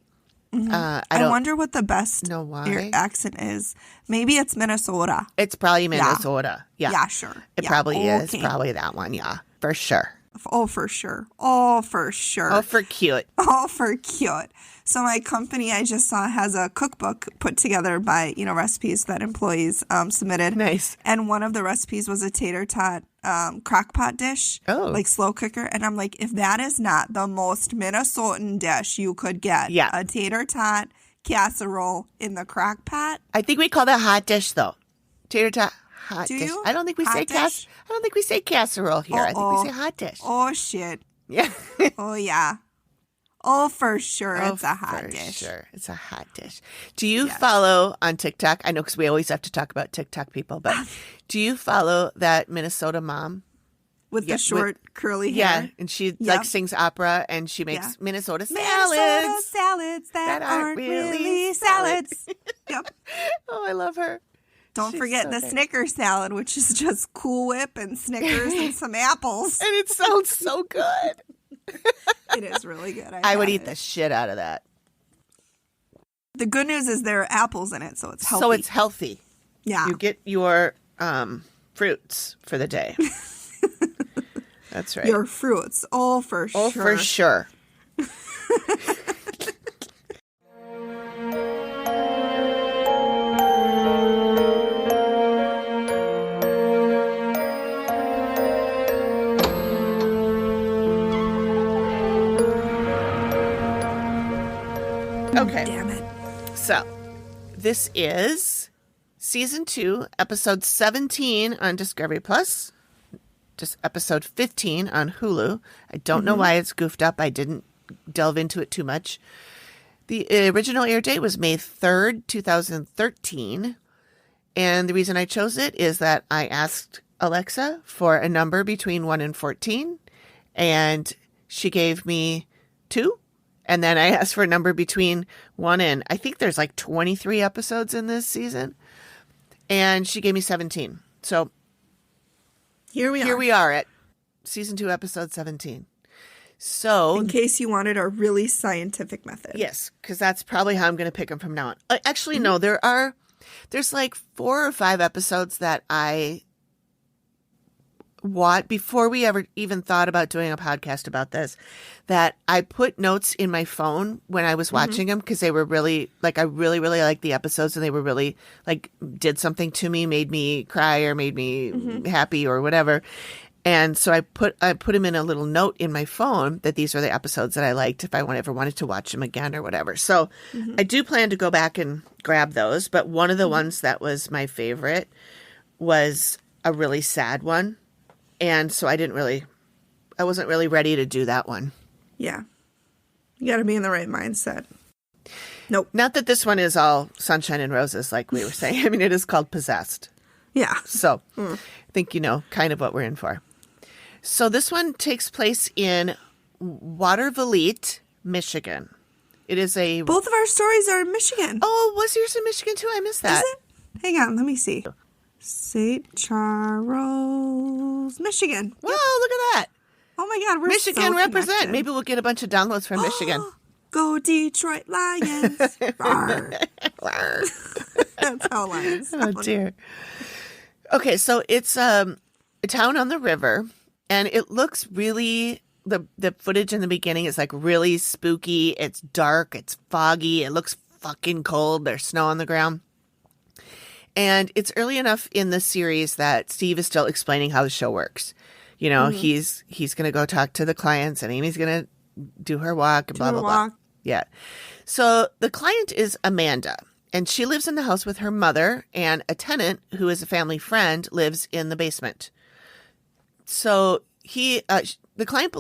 Mm-hmm. I wonder what the best accent is. Maybe it's Minnesota. It's probably Minnesota. Yeah, yeah sure. It probably is. Probably that one. Yeah, for sure. Oh, for sure. Oh, for sure. Oh, for cute. Oh, for cute. So my company I just saw has a cookbook put together by, recipes that employees submitted. Nice. And one of the recipes was a tater tot crock pot dish, like slow cooker. And I'm like, if that is not the most Minnesotan dish you could get, a tater tot casserole in the crock pot. I think we call that hot dish though. Tater tot. Hot dish. You? I don't think we say I don't think we say casserole here. I think we say hot dish. Oh shit. Yeah. Oh yeah. Oh, for sure, it's a hot dish. Sure, it's a hot dish. Do you follow on TikTok? I know because we always have to talk about TikTok people, but do you follow that Minnesota mom with the short curly hair? Yeah, and she sings opera and she makes Minnesota salads. Minnesota salads that aren't really salads. Yep. Oh, I love her. Don't forget the Snickers salad, which is just Cool Whip and Snickers and some apples. And it sounds so good. It is really good. I would eat the shit out of that. The good news is there are apples in it, so it's healthy. So it's healthy. Yeah. You get your fruits for the day. That's right. Your fruits. Oh, for sure. Oh, for sure. Okay. Damn it. So, this is season 2, episode 17 on Discovery Plus, just episode 15 on Hulu. I don't know why it's goofed up. I didn't delve into it too much. The original air date was May 3rd, 2013. And the reason I chose it is that I asked Alexa for a number between 1 and 14, and she gave me 2. And then I asked for a number between 1 and, I think there's like 23 episodes in this season. And she gave me 17. So here we are at season 2, episode 17. So in case you wanted a really scientific method. Yes, because that's probably how I'm going to pick them from now on. Actually, no, there's like 4 or 5 episodes that I before we ever even thought about doing a podcast about this, that I put notes in my phone when I was watching them because they were really, like, I really, really liked the episodes and they were really, like, did something to me, made me cry or made me happy or whatever. And so I put them in a little note in my phone that these are the episodes that I liked if I ever wanted to watch them again or whatever. So I do plan to go back and grab those. But one of the ones that was my favorite was a really sad one. And so I wasn't really ready to do that one. Yeah. You got to be in the right mindset. Nope. Not that this one is all sunshine and roses, like we were saying. I mean, it is called Possessed. Yeah. So I think you know kind of what we're in for. So this one takes place in Watervliet, Michigan. It is both of our stories are in Michigan. Oh, was yours in Michigan too? I missed that. Is it? Hang on, let me see. St. Charles, Michigan. Wow, look at that. Oh my God, we're Michigan so represent. connected. Maybe we'll get a bunch of downloads from Michigan. Go Detroit Lions. Rawr. That's how lions sound. Oh, dear. Okay, so it's a town on the river, and it looks really, the footage in the beginning is like really spooky. It's dark. It's foggy. It looks fucking cold. There's snow on the ground. And it's early enough in the series that Steve is still explaining how the show works. You know, he's going to go talk to the clients, and Amy's going to do her walk and blah, blah, blah. Yeah. So the client is Amanda, and she lives in the house with her mother, and a tenant who is a family friend lives in the basement. So the client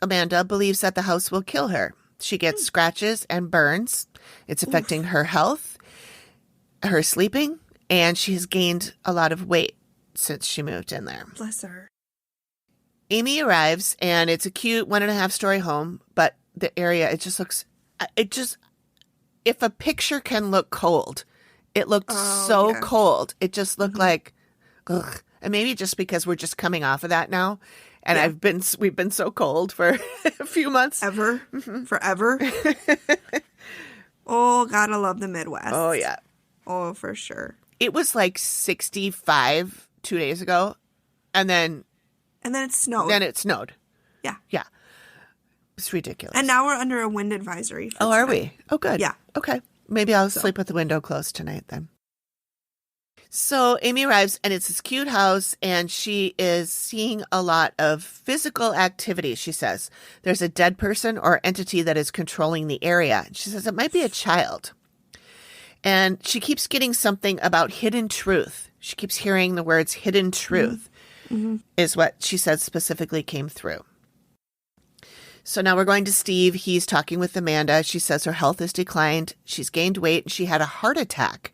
Amanda believes that the house will kill her. She gets scratches and burns. It's affecting her health, her sleeping, and she has gained a lot of weight since she moved in there. Bless her. Amy arrives, and it's a cute 1.5-story home, but the area, if a picture can look cold, it looked cold. It just looked like, ugh. And maybe just because we're just coming off of that now, and we've been so cold for a few months. Forever. Oh, gotta love the Midwest. Oh, yeah. Oh, for sure. It was like 65 2 days ago, and then it snowed. Then it snowed. Yeah. Yeah. It's ridiculous. And now we're under a wind advisory. Oh, are we? Oh, good. Yeah. Okay. Maybe I'll sleep with the window closed tonight then. So Amy arrives, and it's this cute house, and she is seeing a lot of physical activity, she says. There's a dead person or entity that is controlling the area. She says it might be a child. And she keeps getting something about hidden truth. She keeps hearing the words hidden truth is what she said specifically came through. So now we're going to Steve. He's talking with Amanda. She says her health has declined. She's gained weight. And she had a heart attack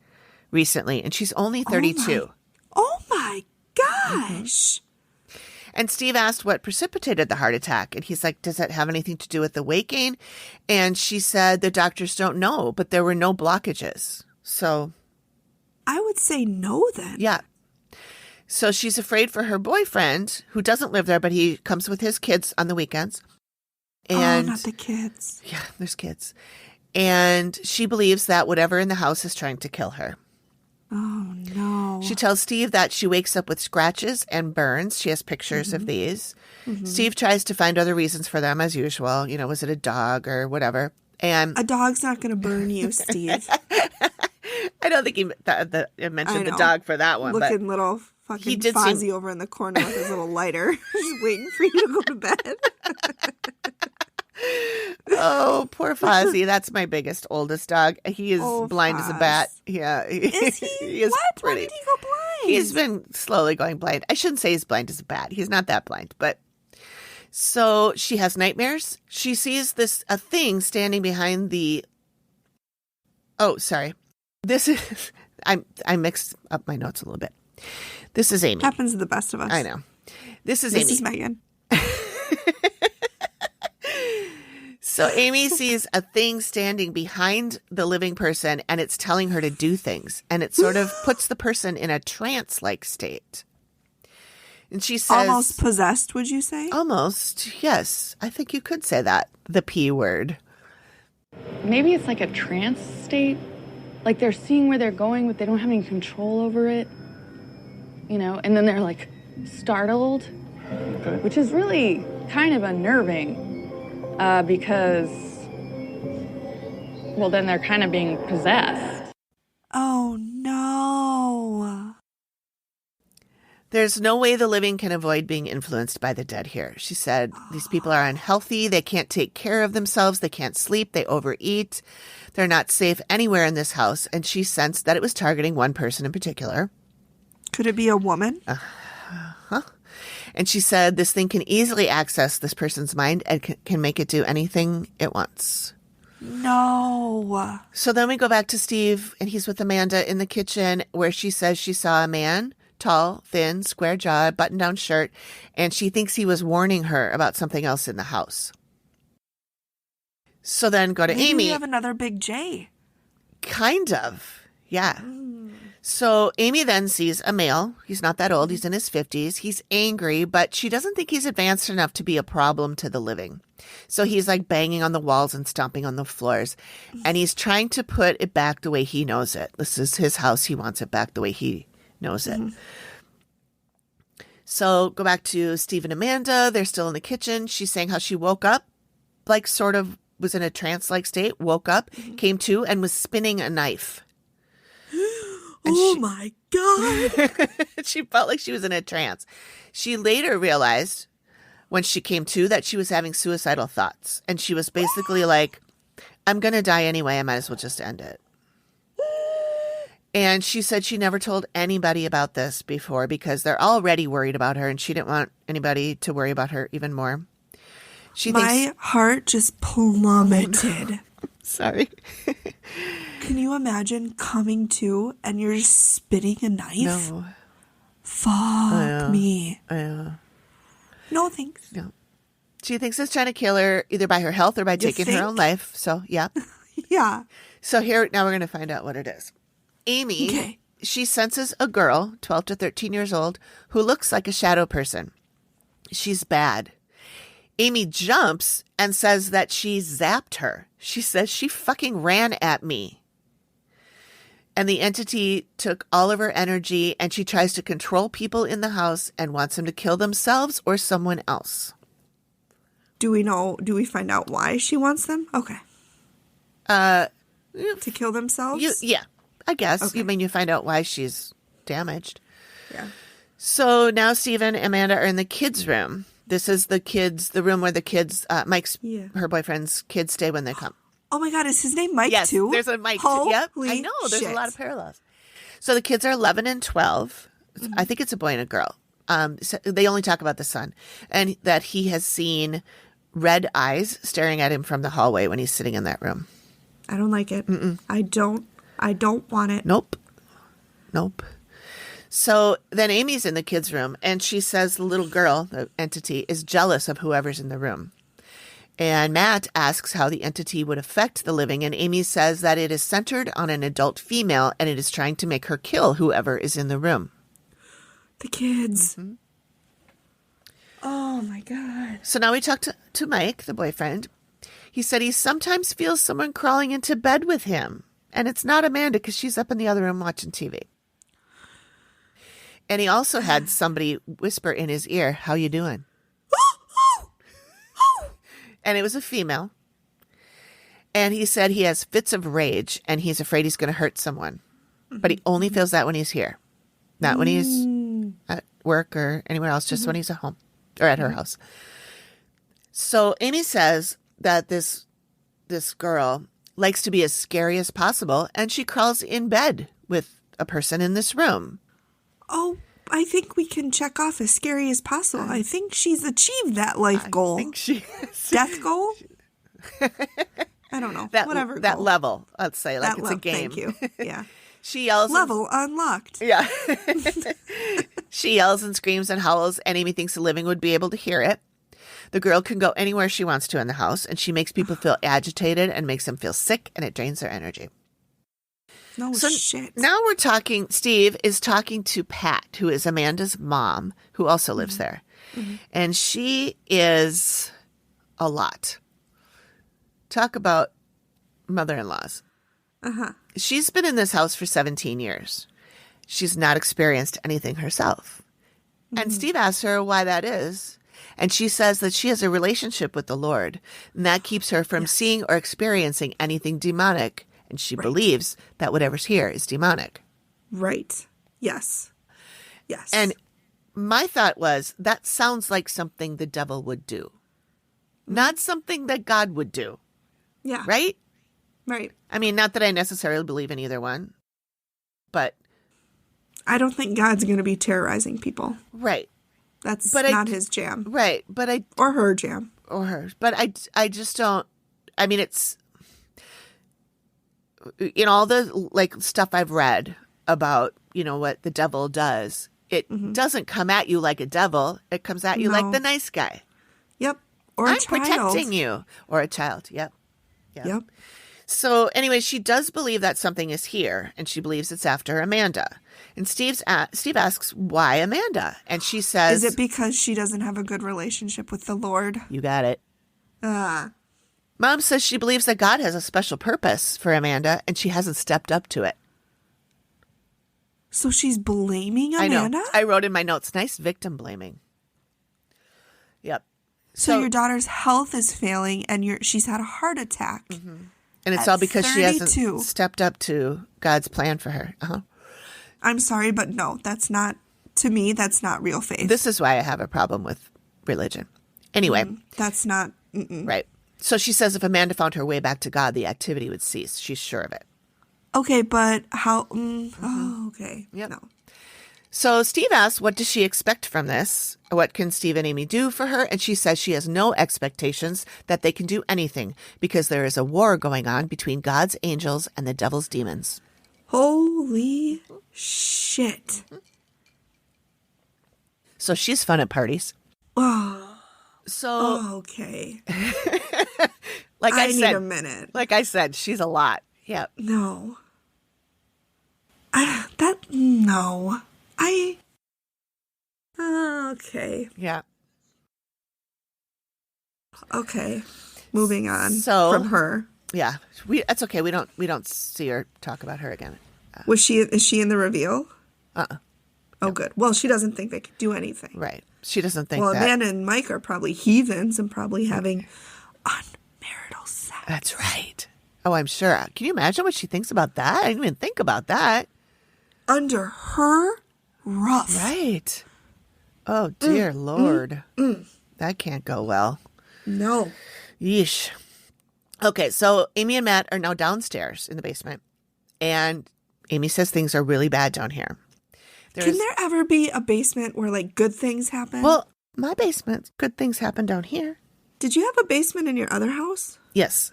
recently, and she's only 32. Oh my gosh. And Steve asked what precipitated the heart attack. And he's like, does that have anything to do with the weight gain? And she said the doctors don't know, but there were no blockages. So I would say no then. yeah. So she's afraid for her boyfriend, who doesn't live there, but he comes with his kids on the weekends. And not the kids. Yeah, there's kids. And she believes that whatever in the house is trying to kill her. Oh, no. She tells Steve that she wakes up with scratches and burns. She has pictures of these. Steve tries to find other reasons for them, as usual. You know, was it a dog or whatever? And a dog's not going to burn you, Steve. I don't think he mentioned the dog for that one. Looking little fucking Fozzie over in the corner with his little lighter, just waiting for you to go to bed. Oh, poor Fozzie. That's my biggest, oldest dog. He is blind as a bat. Yeah. Is he? He is what? Pretty. When did he go blind? He's been slowly going blind. I shouldn't say he's blind as a bat. He's not that blind, but so she has nightmares. She sees a thing standing behind This is, I mixed up my notes a little bit. This is Amy. Happens to the best of us. I know. This is Amy. This is Megan. So Amy sees a thing standing behind the living person, and it's telling her to do things. And it sort of puts the person in a trance-like state. And she says... Almost possessed, would you say? Almost, yes. I think you could say that. The P word. Maybe it's like a trance state. Like they're seeing where they're going, but they don't have any control over it. You know, and then they're like startled, which is really kind of unnerving because, well, then they're kind of being possessed. Oh, no. There's no way the living can avoid being influenced by the dead here. She said these people are unhealthy. They can't take care of themselves. They can't sleep. They overeat. They're not safe anywhere in this house. And she sensed that it was targeting one person in particular. Could it be a woman? And she said this thing can easily access this person's mind and can make it do anything it wants. No. So then we go back to Steve, and he's with Amanda in the kitchen, where she says she saw a man, tall, thin, square-jawed, button-down shirt, and she thinks he was warning her about something else in the house. So then go to Maybe Amy. we have another big J. Kind of, yeah. So Amy then sees a male. He's not that old. He's in his 50s. He's angry, but she doesn't think he's advanced enough to be a problem to the living. So he's like banging on the walls and stomping on the floors. And he's trying to put it back the way he knows it. This is his house. He wants it back the way he knows it. So go back to Steve and Amanda. They're still in the kitchen. She's saying how she woke up, like sort of was in a trance-like state, woke up, came to, and was spinning a knife. My God. She felt like she was in a trance. She later realized when she came to that she was having suicidal thoughts. And she was basically like, I'm going to die anyway. I might as well just end it. And she said she never told anybody about this before because they're already worried about her and she didn't want anybody to worry about her even more. My heart just plummeted. Sorry. Can you imagine coming to and you're just spitting a knife? No. Fuck me. No thanks. No. She thinks it's trying to kill her either by her health or by taking her own life. So, yeah. Yeah. So now we're going to find out what it is. Amy, she senses a girl, 12 to 13 years old, who looks like a shadow person. She's bad. Amy jumps and says that she zapped her. She says she fucking ran at me. And the entity took all of her energy and she tries to control people in the house and wants them to kill themselves or someone else. Do we find out why she wants them? Okay. To kill themselves? Yeah, I guess. Okay. You find out why she's damaged. Yeah. So now Steve and Amanda are in the kids' room. This is the room where the kids, Mike's, her boyfriend's kids stay when they come. Oh my God, is his name Mike yes, too? There's a Mike too. Yep, I know. There's a lot of parallels. So the kids are 11 and 12. I think it's a boy and a girl. So they only talk about the son. And that he has seen red eyes staring at him from the hallway when he's sitting in that room. I don't like it. I don't want it. Nope. So then Amy's in the kids' room, and she says the little girl, the entity, is jealous of whoever's in the room. And Matt asks how the entity would affect the living, and Amy says that it is centered on an adult female, and it is trying to make her kill whoever is in the room. The kids. Oh, my God. So now we talk to Mike, the boyfriend. He said he sometimes feels someone crawling into bed with him, and it's not Amanda because she's up in the other room watching TV. And he also had somebody whisper in his ear, "How you doing?" And it was a female. And he said he has fits of rage and he's afraid he's going to hurt someone. But he only feels that when he's here. Not when he's at work or anywhere else, just when he's at home or at her house. So Amy says that this girl likes to be as scary as possible and she crawls in bed with a person in this room. Oh, I think we can check off as scary as possible. I think she's achieved that life goal. I think she is. Death goal? I don't know. Whatever. That level, let's say, like it's a game. Thank you. Yeah. She yells. Level unlocked. Yeah. She yells and screams and howls, and Amy thinks the living would be able to hear it. The girl can go anywhere she wants to in the house, and she makes people feel agitated and makes them feel sick, and it drains their energy. No shit. Now we're talking, Steve is talking to Pat, who is Amanda's mom, who also lives there. And she is a lot. Talk about mother-in-laws. She's been in this house for 17 years. She's not experienced anything herself. And Steve asks her why that is. And she says that she has a relationship with the Lord, and that keeps her from seeing or experiencing anything demonic. And she believes that whatever's here is demonic. Right. Yes. Yes. And my thought was, that sounds like something the devil would do. Not something that God would do. Yeah. Right? Right. I mean, not that I necessarily believe in either one. But I don't think God's going to be terrorizing people. Right. That's not his jam. Right. But or her jam. Or hers. But I just don't. I mean, it's in all the stuff I've read about, what the devil does, it doesn't come at you like a devil. It comes at you like the nice guy. Yep. Or I'm a child. protecting you. Or a child. Yep. Yep. So anyway, she does believe that something is here, and she believes it's after Amanda. And Steve asks, why Amanda? And she says... Is it because she doesn't have a good relationship with the Lord? You got it. Mom says she believes that God has a special purpose for Amanda, and she hasn't stepped up to it. So she's blaming Amanda? I know. I wrote in my notes, nice victim blaming. Yep. So your daughter's health is failing, and she's had a heart attack. Mm-hmm. And it's all because 32. She hasn't stepped up to God's plan for her. I'm sorry, but no, that's not, to me, that's not real faith. This is why I have a problem with religion. Anyway. That's not. Right. So she says if Amanda found her way back to God, the activity would cease. She's sure of it. Okay, but how? Oh, okay. Yep. No. So Steve asks, what does she expect from this? What can Steve and Amy do for her? And she says she has no expectations that they can do anything because there is a war going on between God's angels and the devil's demons. Holy shit. So she's fun at parties. Oh. So. Okay. I need a minute. Like I said, she's a lot. Yeah. No. Okay. Yeah. Okay. Moving on from her. Yeah. That's okay. We don't see her talk about her again. Is she in the reveal? Oh, no. Good. Well, she doesn't think they could do anything. Right. She doesn't think that. Well, Amanda and Mike are probably heathens and probably having unmarital sex. That's right. Oh, I'm sure. Can you imagine what she thinks about that? I didn't even think about that. Under her roof. Right. Oh, dear Lord. That can't go well. No. Yeesh. Okay, so Amy and Matt are now downstairs in the basement. And Amy says things are really bad down here. Can there ever be a basement where, good things happen? Well, my basement, good things happen down here. Did you have a basement in your other house? Yes.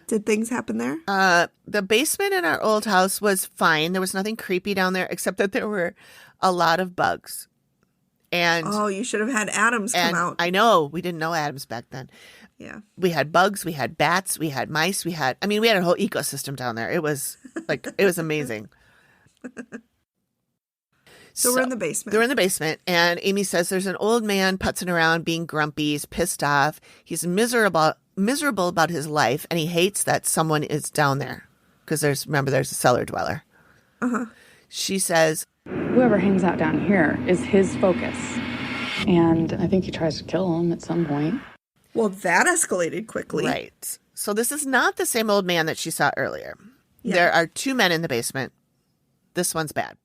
Did things happen there? The basement in our old house was fine. There was nothing creepy down there except that there were a lot of bugs. And you should have had Adams come out. I know. We didn't know Adams back then. Yeah. We had bugs, we had bats, we had mice, we had a whole ecosystem down there. It was it was amazing. So we're in the basement. They're in the basement, and Amy says there's an old man putzing around being grumpy. He's pissed off. He's miserable about his life, and he hates that someone is down there because there's a cellar dweller. She says, whoever hangs out down here is his focus. And I think he tries to kill him at some point. Well, that escalated quickly. Right. So this is not the same old man that she saw earlier. Yeah. There are two men in the basement. This one's bad.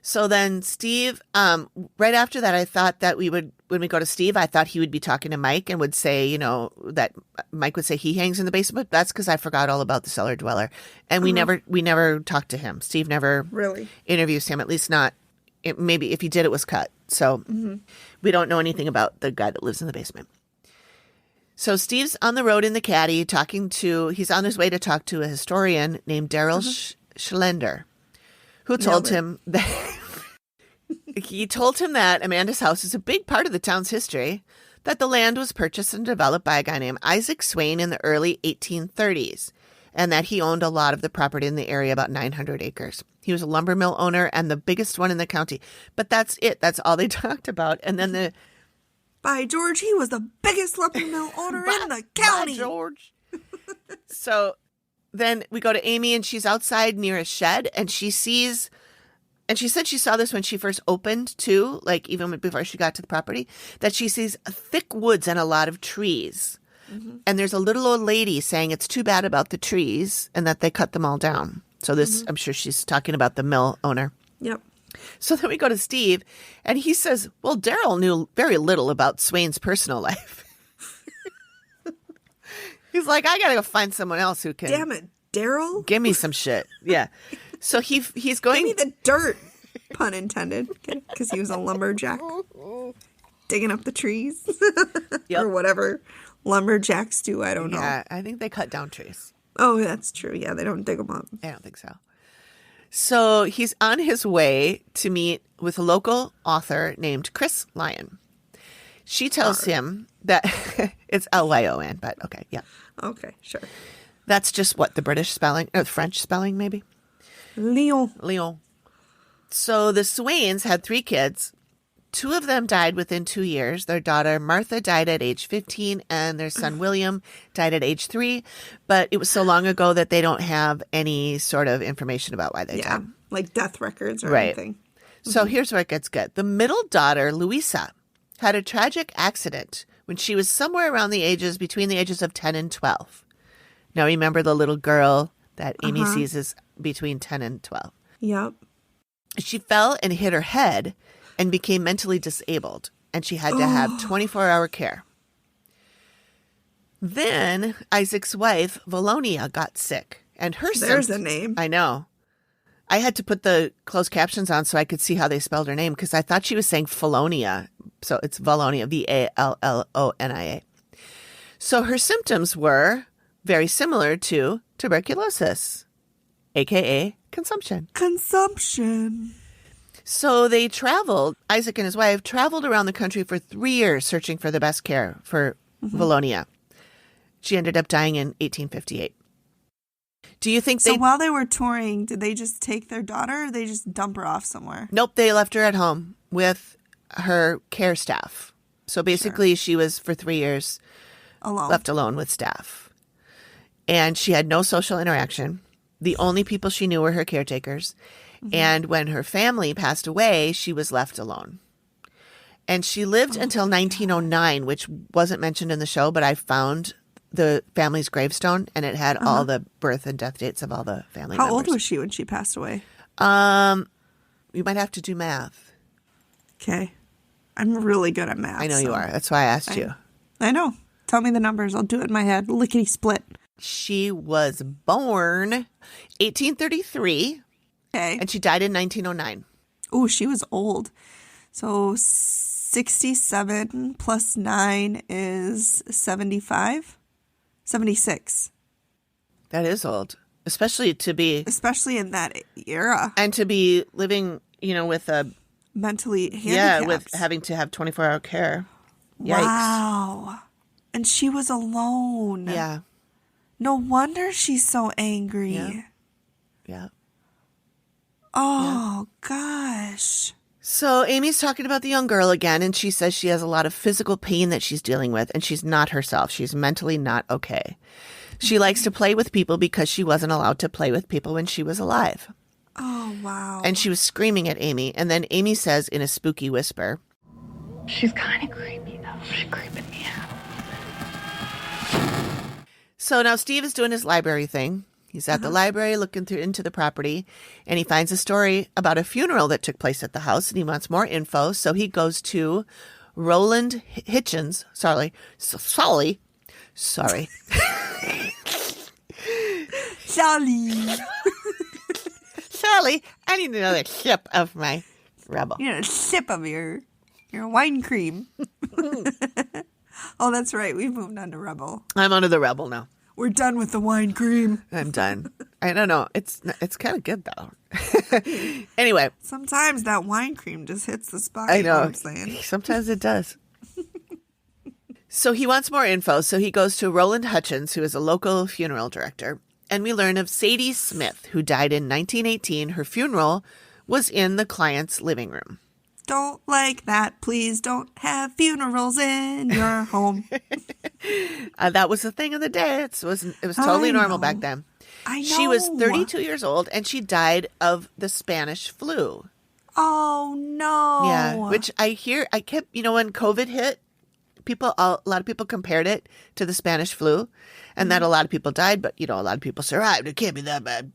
So then Steve, right after that, I thought that when we go to Steve, I thought he would be talking to Mike and would say, that Mike would say he hangs in the basement. That's because I forgot all about the cellar dweller. And we never talked to him. Steve never really interviews him, at least not. Maybe if he did, it was cut. So we don't know anything about the guy that lives in the basement. So Steve's on the road in the caddy he's on his way to talk to a historian named Daryl Schlender, who told him that Amanda's house is a big part of the town's history, that the land was purchased and developed by a guy named Isaac Swain in the early 1830s, and that he owned a lot of the property in the area, about 900 acres. He was a lumber mill owner and the biggest one in the county. But that's it. That's all they talked about. And then by George, he was the biggest lumber mill owner in the county. By George. So then we go to Amy, and she's outside near a shed, and she sees, and she said she saw this when she first opened too, even before she got to the property, that she sees thick woods and a lot of trees. And there's a little old lady saying it's too bad about the trees and that they cut them all down. So this, I'm sure she's talking about the mill owner. Yep. So then we go to Steve, and he says, well, Daryl knew very little about Swain's personal life. He's like, I got to go find someone else who can. Damn it, Daryl. Give me some shit. Yeah. So he's going. Give me the dirt, pun intended, because he was a lumberjack. Digging up the trees. Or whatever lumberjacks do. I don't know. Yeah, I think they cut down trees. Oh, that's true. Yeah, they don't dig them up. I don't think so. So he's on his way to meet with a local author named Chris Lyon. She tells him that it's Lyon, but okay, yeah. Okay, sure. That's just what, the British spelling, or the French spelling, maybe? Lyon. So the Swains had 3 kids. 2 of them died within 2 years. Their daughter Martha died at age 15, and their son William died at age 3. But it was so long ago that they don't have any sort of information about why they died. Like death records or Right. anything. So here's where it gets good. The middle daughter, Louisa, had a tragic accident when she was somewhere around between the ages of 10 and 12. Now remember the little girl that Amy sees is between 10 and 12. Yep. She fell and hit her head and became mentally disabled, and she had to have 24-hour care. Then Isaac's wife, Valonia, got sick, and her There's a name. I know. I had to put the closed captions on so I could see how they spelled her name, because I thought she was saying Falonia. So it's Valonia, Vallonia. So her symptoms were very similar to tuberculosis, a.k.a. consumption. So they traveled, Isaac and his wife traveled around the country for 3 years searching for the best care for Valonia. She ended up dying in 1858. Do you think So while they were touring, did they just take their daughter or they just dump her off somewhere? Nope, they left her at home with her care staff. So basically she was for 3 years left alone with staff. And she had no social interaction. The only people she knew were her caretakers. And when her family passed away, she was left alone. And she lived until 1909, which wasn't mentioned in the show, but I found the family's gravestone, and it had all the birth and death dates of all the family members. How old was she when she passed away? You might have to do math. Okay. I'm really good at math. I know you are. That's why I asked you. I know. Tell me the numbers. I'll do it in my head. Lickety split. She was born 1833. Okay. And she died in 1909. Oh, she was old. So 67 plus 9 is 75? 76. That is old. Especially in that era. And to be living, with a... Mentally handicapped. Yeah, with having to have 24-hour care. Yikes. Wow. And she was alone. Yeah. No wonder she's so angry. Yeah. Oh, gosh. So Amy's talking about the young girl again, and she says she has a lot of physical pain that she's dealing with, and she's not herself. She's mentally not okay. She likes to play with people because she wasn't allowed to play with people when she was alive. Oh, wow. And she was screaming at Amy, and then Amy says in a spooky whisper, She's kind of creepy, though. She's creeping me out. So now Steve is doing his library thing. He's at the library looking into the property, and he finds a story about a funeral that took place at the house, and he wants more info. So he goes to Roland Hitchens. Sorry. Sally. Sally, I need another sip of my Rebel. You know, a sip of your wine cream. Oh, that's right. We've moved on to Rebel. I'm under the Rebel now. We're done with the wine cream. I'm done. I don't know. It's kind of good, though. Anyway. Sometimes that wine cream just hits the spot. I know. You know what I'm saying? Sometimes it does. So he wants more info. So he goes to Roland Hutchins, who is a local funeral director. And we learn of Sadie Smith, who died in 1918. Her funeral was in the client's living room. Don't like that. Please don't have funerals in your home. That was the thing of the day. It was totally normal back then. I know. She was 32 years old, and she died of the Spanish flu. Oh, no. Yeah, which I kept, when COVID hit, a lot of people compared it to the Spanish flu, and that a lot of people died, but, a lot of people survived. It can't be that bad.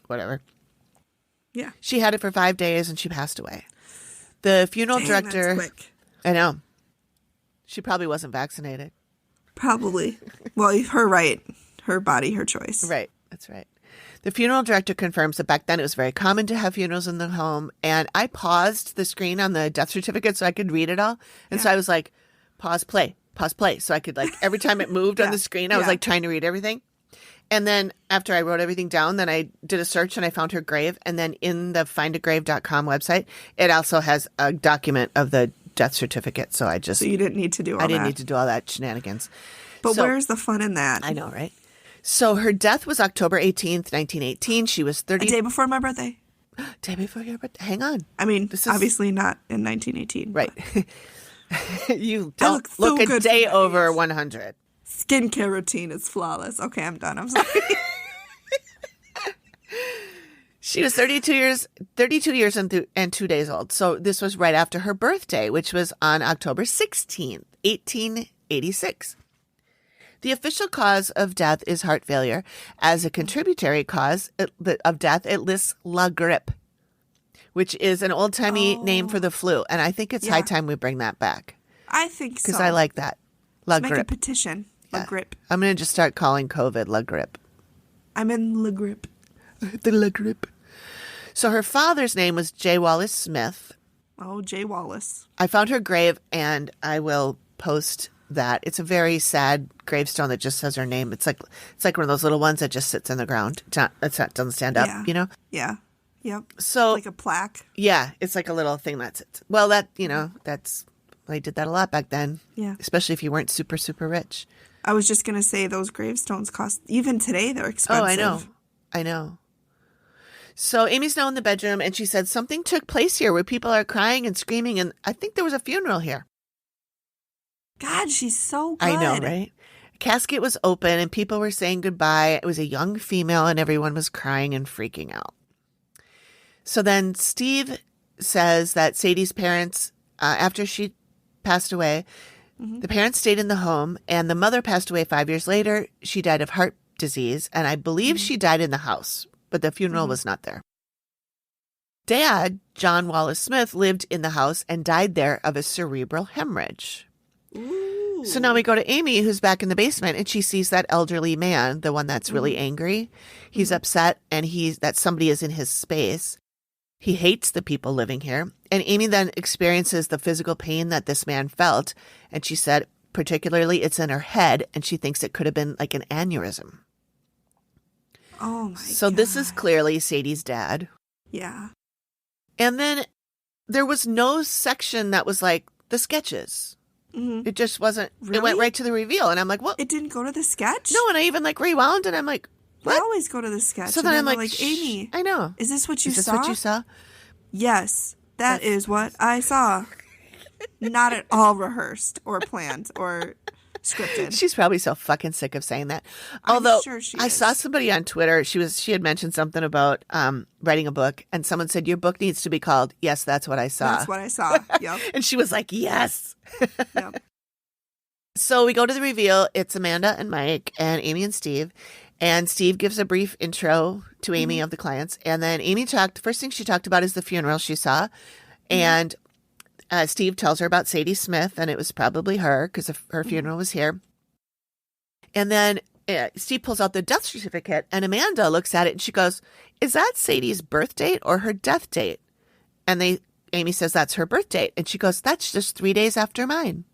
Whatever. Yeah. She had it for 5 days, and she passed away. The funeral director... That's quick. I know. She probably wasn't vaccinated. Probably. Well, her right. Her body, her choice. Right. That's right. The funeral director confirms that back then it was very common to have funerals in the home. And I paused the screen on the death certificate so I could read it all. And so I was like, pause, play. So I could every time it moved on the screen, I was trying to read everything. And then after I wrote everything down, then I did a search and I found her grave. And then in the findagrave.com website, it also has a document of the death certificate. So So you didn't need to do all that. I didn't need to do all that shenanigans. But where's the fun in that? I know, right? So her death was October 18th, 1918. She was 30. A day before my birthday. Day before your birthday. Hang on. I mean, this is obviously not in 1918. Right. You don't look a day over 100. Skincare routine is flawless. Okay, I'm done. I'm sorry. She was 32 years and 2 days old. So this was right after her birthday, which was on October 16th, 1886. The official cause of death is heart failure. As a contributory cause of death, it lists la grippe, which is an old-timey name for the flu. And I think it's high time we bring that back. I think so. Because I like that. La Let's grippe. make a petition. La grippe. I'm going to just start calling COVID la grippe. I'm in la grippe. The la grippe. So her father's name was J. Wallace Smith. Oh, J. Wallace. I found her grave, and I will post that. It's a very sad gravestone that just says her name. It's like one of those little ones that just sits in the ground. Doesn't stand up, you know? Yeah. Yep. So like a plaque. Yeah, it's like a little thing that's it. Well, that's they did that a lot back then. Yeah. Especially if you weren't super, super rich. I was just gonna say those gravestones cost, even today they're expensive. Oh, I know. So Amy's now in the bedroom, and she said something took place here where people are crying and screaming, and I think there was a funeral here. God, she's so good. I know, right? A casket was open, and people were saying goodbye. It was a young female, and everyone was crying and freaking out. So then Steve says that Sadie's parents, after she passed away, the parents stayed in the home, and the mother passed away 5 years later. She died of heart disease, and I believe she died in the house, but the funeral was not there. Dad, John Wallace Smith, lived in the house and died there of a cerebral hemorrhage. Ooh. So now we go to Amy, who's back in the basement, and she sees that elderly man, the one that's really angry. He's upset, and that somebody is in his space. He hates the people living here. And Amy then experiences the physical pain that this man felt. And she said, particularly, it's in her head, and she thinks it could have been like an aneurysm. Oh, my God. So this is clearly Sadie's dad. Yeah. And then there was no section that was like the sketches. Mm-hmm. It just wasn't. Really? It went right to the reveal. And I'm like, what? It didn't go to the sketch? No, and I even rewound, and I'm like, what? I always go to the sketch. So then I'm like, Amy. I know. Is this what you saw? Is this what you saw? Yes, that is what I saw. Not at all rehearsed or planned or scripted. She's probably so fucking sick of saying that. Although I'm sure she I is. saw somebody on Twitter, she had mentioned something about writing a book, and someone said, your book needs to be called Yes, That's What I Saw. That's what I saw. Yep. And she was like, yes. Yep. So we go to the reveal. It's Amanda and Mike and Amy and Steve. And Steve gives a brief intro to Amy of the clients. And then Amy first thing she talked about is the funeral she saw. And Steve tells her about Sadie Smith, and it was probably her because her funeral was here. And then Steve pulls out the death certificate, and Amanda looks at it, and she goes, is that Sadie's birth date or her death date? And Amy says that's her birth date. And she goes, that's just 3 days after mine.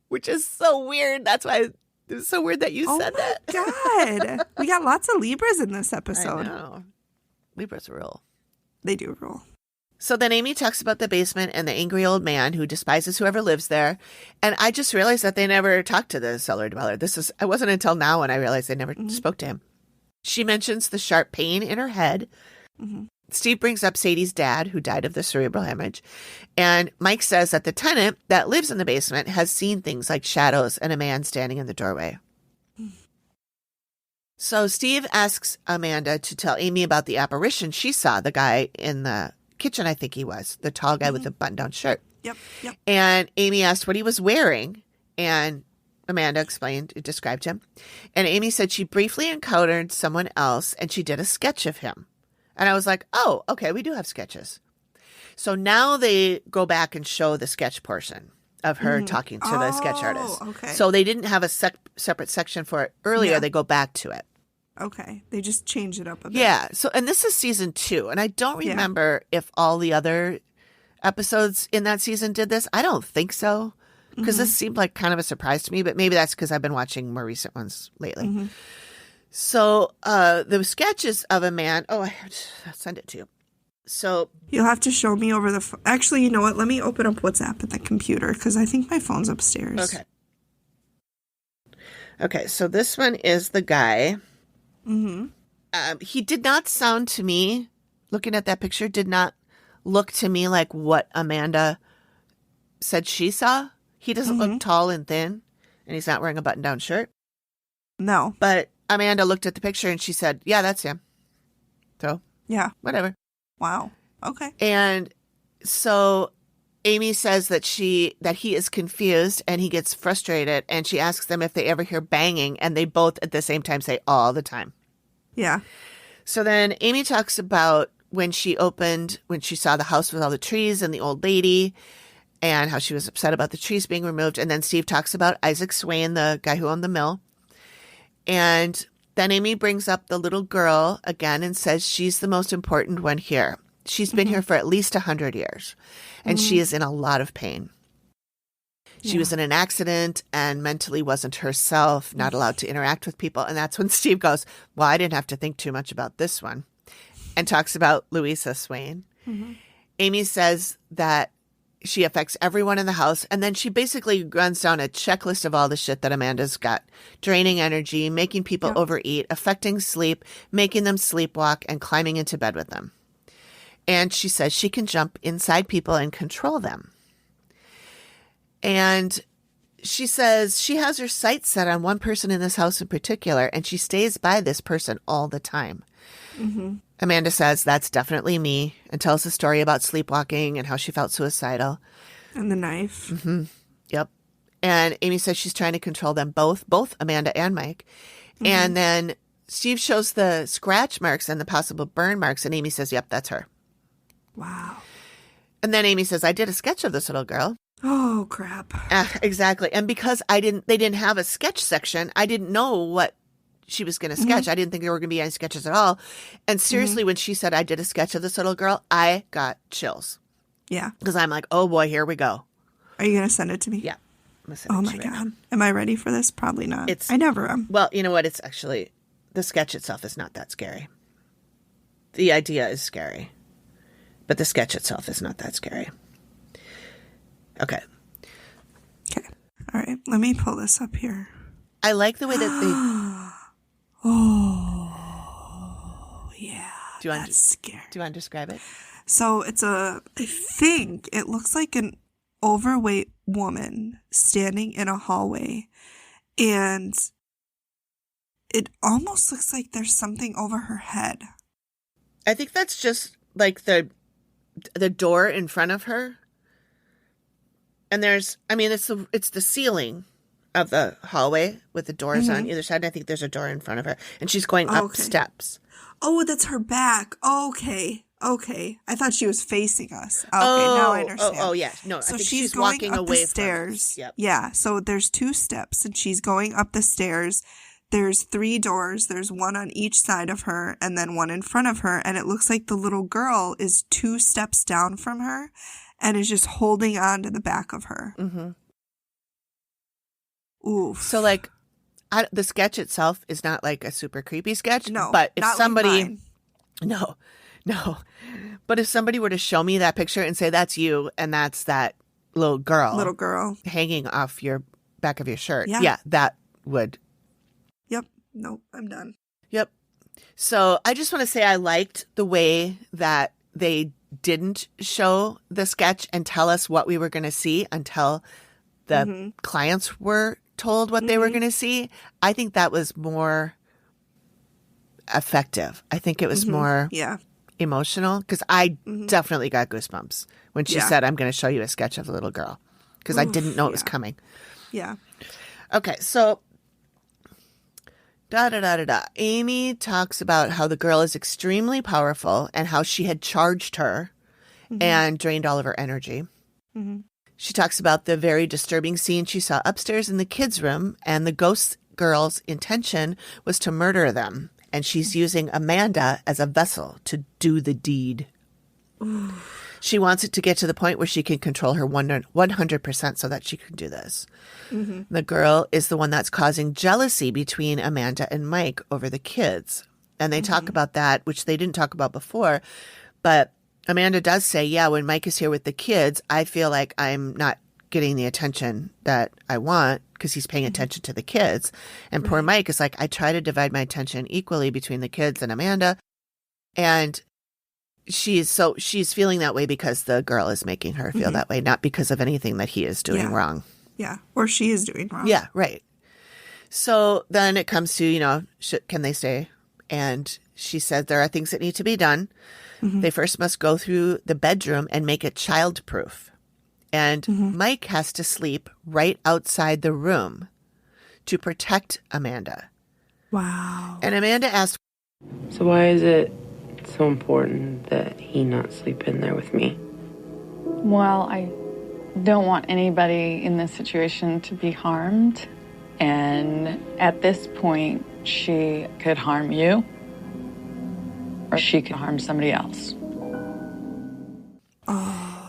Which is so weird. That's why it was so weird that you said that. Oh, my God. We got lots of Libras in this episode. I know. Libras rule. They do rule. So then Amy talks about the basement and the angry old man who despises whoever lives there. And I just realized that they never talked to the cellar dweller. It wasn't until now when I realized they never spoke to him. She mentions the sharp pain in her head. Mm-hmm. Steve brings up Sadie's dad, who died of the cerebral hemorrhage. And Mike says that the tenant that lives in the basement has seen things like shadows and a man standing in the doorway. So Steve asks Amanda to tell Amy about the apparition she saw, the guy in the kitchen, I think he was, the tall guy with the button-down shirt. Yep. And Amy asked what he was wearing, and Amanda described him. And Amy said she briefly encountered someone else, and she did a sketch of him. And I was like, oh, okay, we do have sketches. So now they go back and show the sketch portion of her talking to the sketch artist. Okay. So they didn't have a separate section for it earlier. Yeah. They go back to it. Okay. They just changed it up a bit. Yeah. So, and this is season 2. And I don't remember if all the other episodes in that season did this. I don't think so. Because this seemed like kind of a surprise to me. But maybe that's because I've been watching more recent ones lately. Mm-hmm. So the sketches of a man. Oh, I'll send it to you. So you'll have to show me over the actually, you know what? Let me open up WhatsApp at the computer because I think my phone's upstairs. Okay. Okay, so this one is the guy. Mm-hmm. He did not sound to me, looking at that picture, did not look to me like what Amanda said she saw. He doesn't look tall and thin, and he's not wearing a button-down shirt. No. But Amanda looked at the picture and she said, yeah, that's him. So, Yeah. whatever. Wow. Okay. And so Amy says that he is confused and he gets frustrated, and she asks them if they ever hear banging, and they both at the same time say all the time. Yeah. So then Amy talks about when she saw the house with all the trees and the old lady, and how she was upset about the trees being removed. And then Steve talks about Isaac Swain, the guy who owned the mill. And then Amy brings up the little girl again and says she's the most important one here. She's been here for at least 100 years, and she is in a lot of pain. She was in an accident and mentally wasn't herself, not allowed to interact with people. And that's when Steve goes, well, I didn't have to think too much about this one, and talks about Louisa Swain. Amy says that she affects everyone in the house. And then she basically runs down a checklist of all the shit that Amanda's got. Draining energy, making people overeat, affecting sleep, making them sleepwalk, and climbing into bed with them. And she says she can jump inside people and control them. And she says she has her sights set on one person in this house in particular, and she stays by this person all the time. Amanda says that's definitely me, and tells the story about sleepwalking and how she felt suicidal. And the knife. Yep. And Amy says she's trying to control them both Amanda and Mike. And then Steve shows the scratch marks and the possible burn marks, and Amy says, yep, that's her. Wow. And then Amy says, I did a sketch of this little girl. Oh, crap. Exactly. And because they didn't have a sketch section, I didn't know what she was going to sketch. I didn't think there were going to be any sketches at all. And seriously, when she said I did a sketch of this little girl, I got chills. Yeah. Because I'm like, oh boy, here we go. Are you going to send it to me? Yeah. I'm gonna send Oh it my to you right God. now. Am I ready for this? Probably not. I never am. Well, you know what? It's actually, the sketch itself is not that scary. The idea is scary. But the sketch itself is not that scary. Okay. Okay. All right. Let me pull this up here. I like the way that they... Oh, yeah. That's scary. Do you want to describe it? So I think it looks like an overweight woman standing in a hallway, and it almost looks like there's something over her head. I think that's just like the door in front of her. And it's the ceiling of the hallway with the doors on either side. I think there's a door in front of her, and she's going up steps. Oh, that's her back. Okay. I thought she was facing us. Okay, now I understand. Oh, yeah. No, so I think she's walking going up away the stairs. Yep. Yeah, so there's 2 steps, and she's going up the stairs. There's 3 doors. There's one on each side of her, and then one in front of her. And it looks like the little girl is 2 steps down from her and is just holding on to the back of her. Oof. So, the sketch itself is not like a super creepy sketch. No, but if not somebody... like mine. No. But if somebody were to show me that picture and say, that's you, and that's that little girl hanging off your back of your shirt. Yeah, that would. Yep. Nope, I'm done. Yep. So I just want to say I liked the way that they didn't show the sketch and tell us what we were going to see until the clients were told what they were going to see. I think that was more effective. I think it was more emotional, because I definitely got goosebumps when she said, I'm going to show you a sketch of a little girl, because I didn't know it was coming. Yeah. Okay, so Amy talks about how the girl is extremely powerful and how she had charged her and drained all of her energy. She talks about the very disturbing scene she saw upstairs in the kids' room, and the ghost girl's intention was to murder them. And she's using Amanda as a vessel to do the deed. Ooh. She wants it to get to the point where she can control her 100% so that she can do this. The girl is the one that's causing jealousy between Amanda and Mike over the kids. And they talk about that, which they didn't talk about before. But Amanda does say, yeah, when Mike is here with the kids, I feel like I'm not getting the attention that I want because he's paying attention to the kids. And poor Mike is like, I try to divide my attention equally between the kids and Amanda. And she's feeling that way because the girl is making her feel that way, not because of anything that he is doing wrong. Yeah. Or she is doing wrong. Yeah, right. So then it comes to, can they stay? And she said there are things that need to be done. They first must go through the bedroom and make it childproof. And Mike has to sleep right outside the room to protect Amanda. Wow. And Amanda asked, So why is it so important that he not sleep in there with me? Well, I don't want anybody in this situation to be harmed. And at this point, she could harm you, or she could harm somebody else.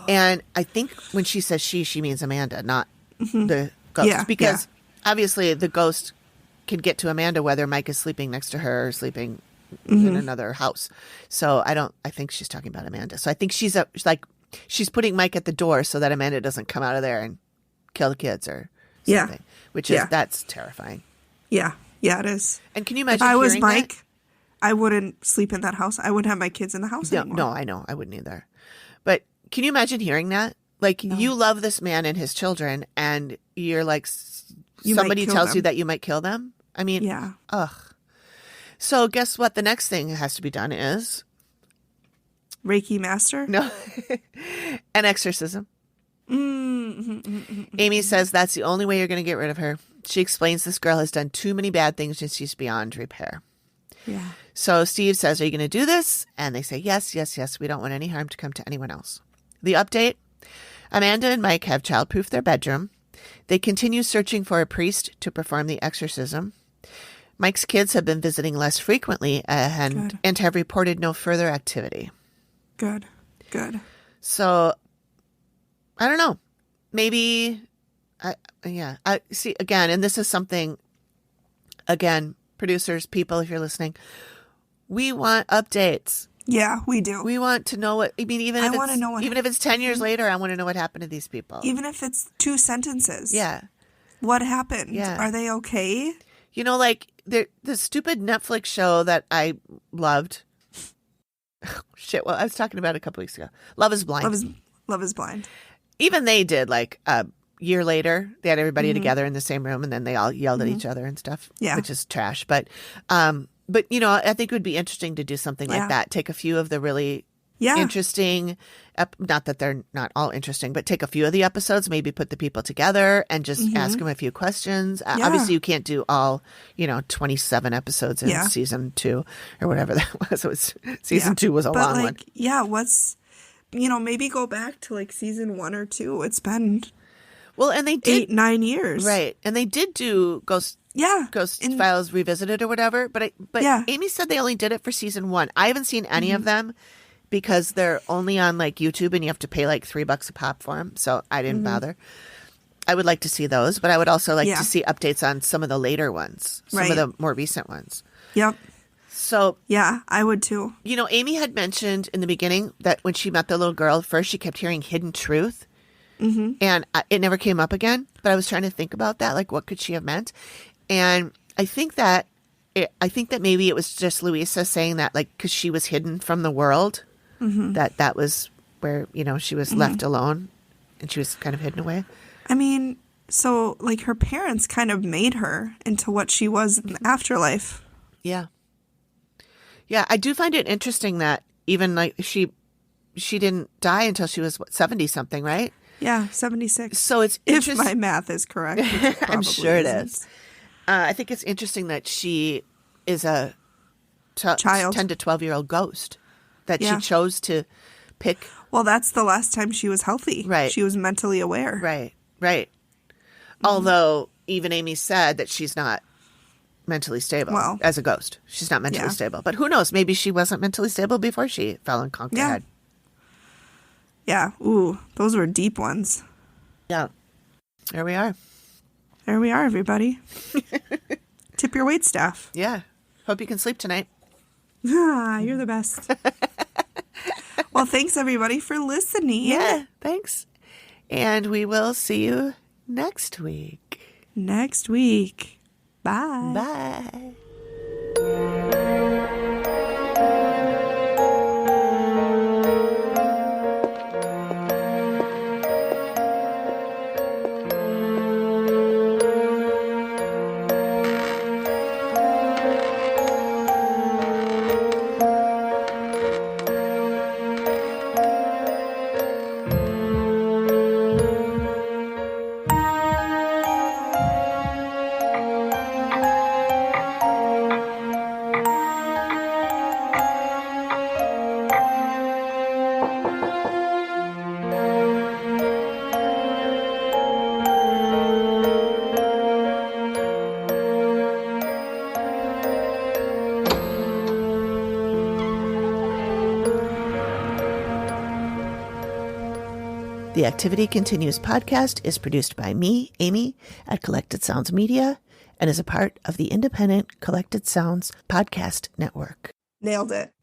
and I think when she says she means Amanda, not the ghost. Yeah, because obviously the ghost can get to Amanda whether Mike is sleeping next to her or sleeping in another house. So I think she's talking about Amanda. So I think she's putting Mike at the door so that Amanda doesn't come out of there and kill the kids or something. Which is, that's terrifying. Yeah. Yeah, it is. And can you imagine if I was hearing Mike, that? I wouldn't sleep in that house. I wouldn't have my kids in the house anymore. No, I know. I wouldn't either. But can you imagine hearing that? Like, you love this man and his children, and you're like, somebody tells you that you might kill them? I mean, ugh. So guess what? The next thing that has to be done is... Reiki master? No. An exorcism. Amy says that's the only way you're going to get rid of her. She explains this girl has done too many bad things and she's beyond repair. Yeah. So Steve says, are you going to do this? And they say, yes. We don't want any harm to come to anyone else. The update, Amanda and Mike have childproofed their bedroom. They continue searching for a priest to perform the exorcism. Mike's kids have been visiting less frequently and have reported no further activity. Good. So, I don't know. Maybe, I see, again, and this is something, again, producers, people, if you're listening, we want updates. Yeah, we do. We want to know even if it's 10 years later, I want to know what happened to these people. Even if it's 2 sentences. Yeah. What happened? Yeah. Are they okay? Like the stupid Netflix show that I loved. Shit, well, I was talking about it a couple weeks ago. Love is Blind. Love is Blind. Even they did, like, a year later, they had everybody together in the same room, and then they all yelled at each other and stuff, which is trash. But I think it would be interesting to do something like that. Take a few of the really interesting, not that they're not all interesting, but take a few of the episodes, maybe put the people together and just ask them a few questions. Obviously, you can't do all, 27 episodes in season 2 or whatever that was. It was season 2 was a long one. Yeah, what's, maybe go back to like season 1 or 2. It's been and they did 8-9 years, right? And they did do Ghost Files Revisited or whatever. But Amy said they only did it for season 1. I haven't seen any of them because they're only on like YouTube and you have to pay like $3 a pop for them. So I didn't bother. I would like to see those, but I would also like to see updates on some of the later ones, some of the more recent ones. Yep. So yeah, I would too. Amy had mentioned in the beginning that when she met the little girl first, she kept hearing hidden truth. And it never came up again. But I was trying to think about that. Like, what could she have meant? And I think that maybe it was just Louisa saying that, like, because she was hidden from the world, that was where, she was left alone and she was kind of hidden away. I mean, so, like, her parents kind of made her into what she was in the afterlife. Yeah. Yeah, I do find it interesting that even, like, she didn't die until she was, 70-something, right? Yeah, 76. So it's if my math is correct. I'm sure it is. I think it's interesting that she is a child, 10 to 12-year-old ghost that she chose to pick. Well, that's the last time she was healthy. Right. She was mentally aware. Right. Although even Amy said that she's not mentally stable as a ghost. She's not mentally stable. But who knows? Maybe she wasn't mentally stable before she fell and conked her head. Yeah. Ooh, those were deep ones. Yeah. There we are. There we are, everybody. Tip your waitstaff. Yeah. Hope you can sleep tonight. You're the best. Well, thanks, everybody, for listening. Yeah, thanks. And we will see you next week. Next week. Bye. Bye. The Activity Continues podcast is produced by me, Amy, at Collected Sounds Media, and is a part of the independent Collected Sounds podcast network. Nailed it.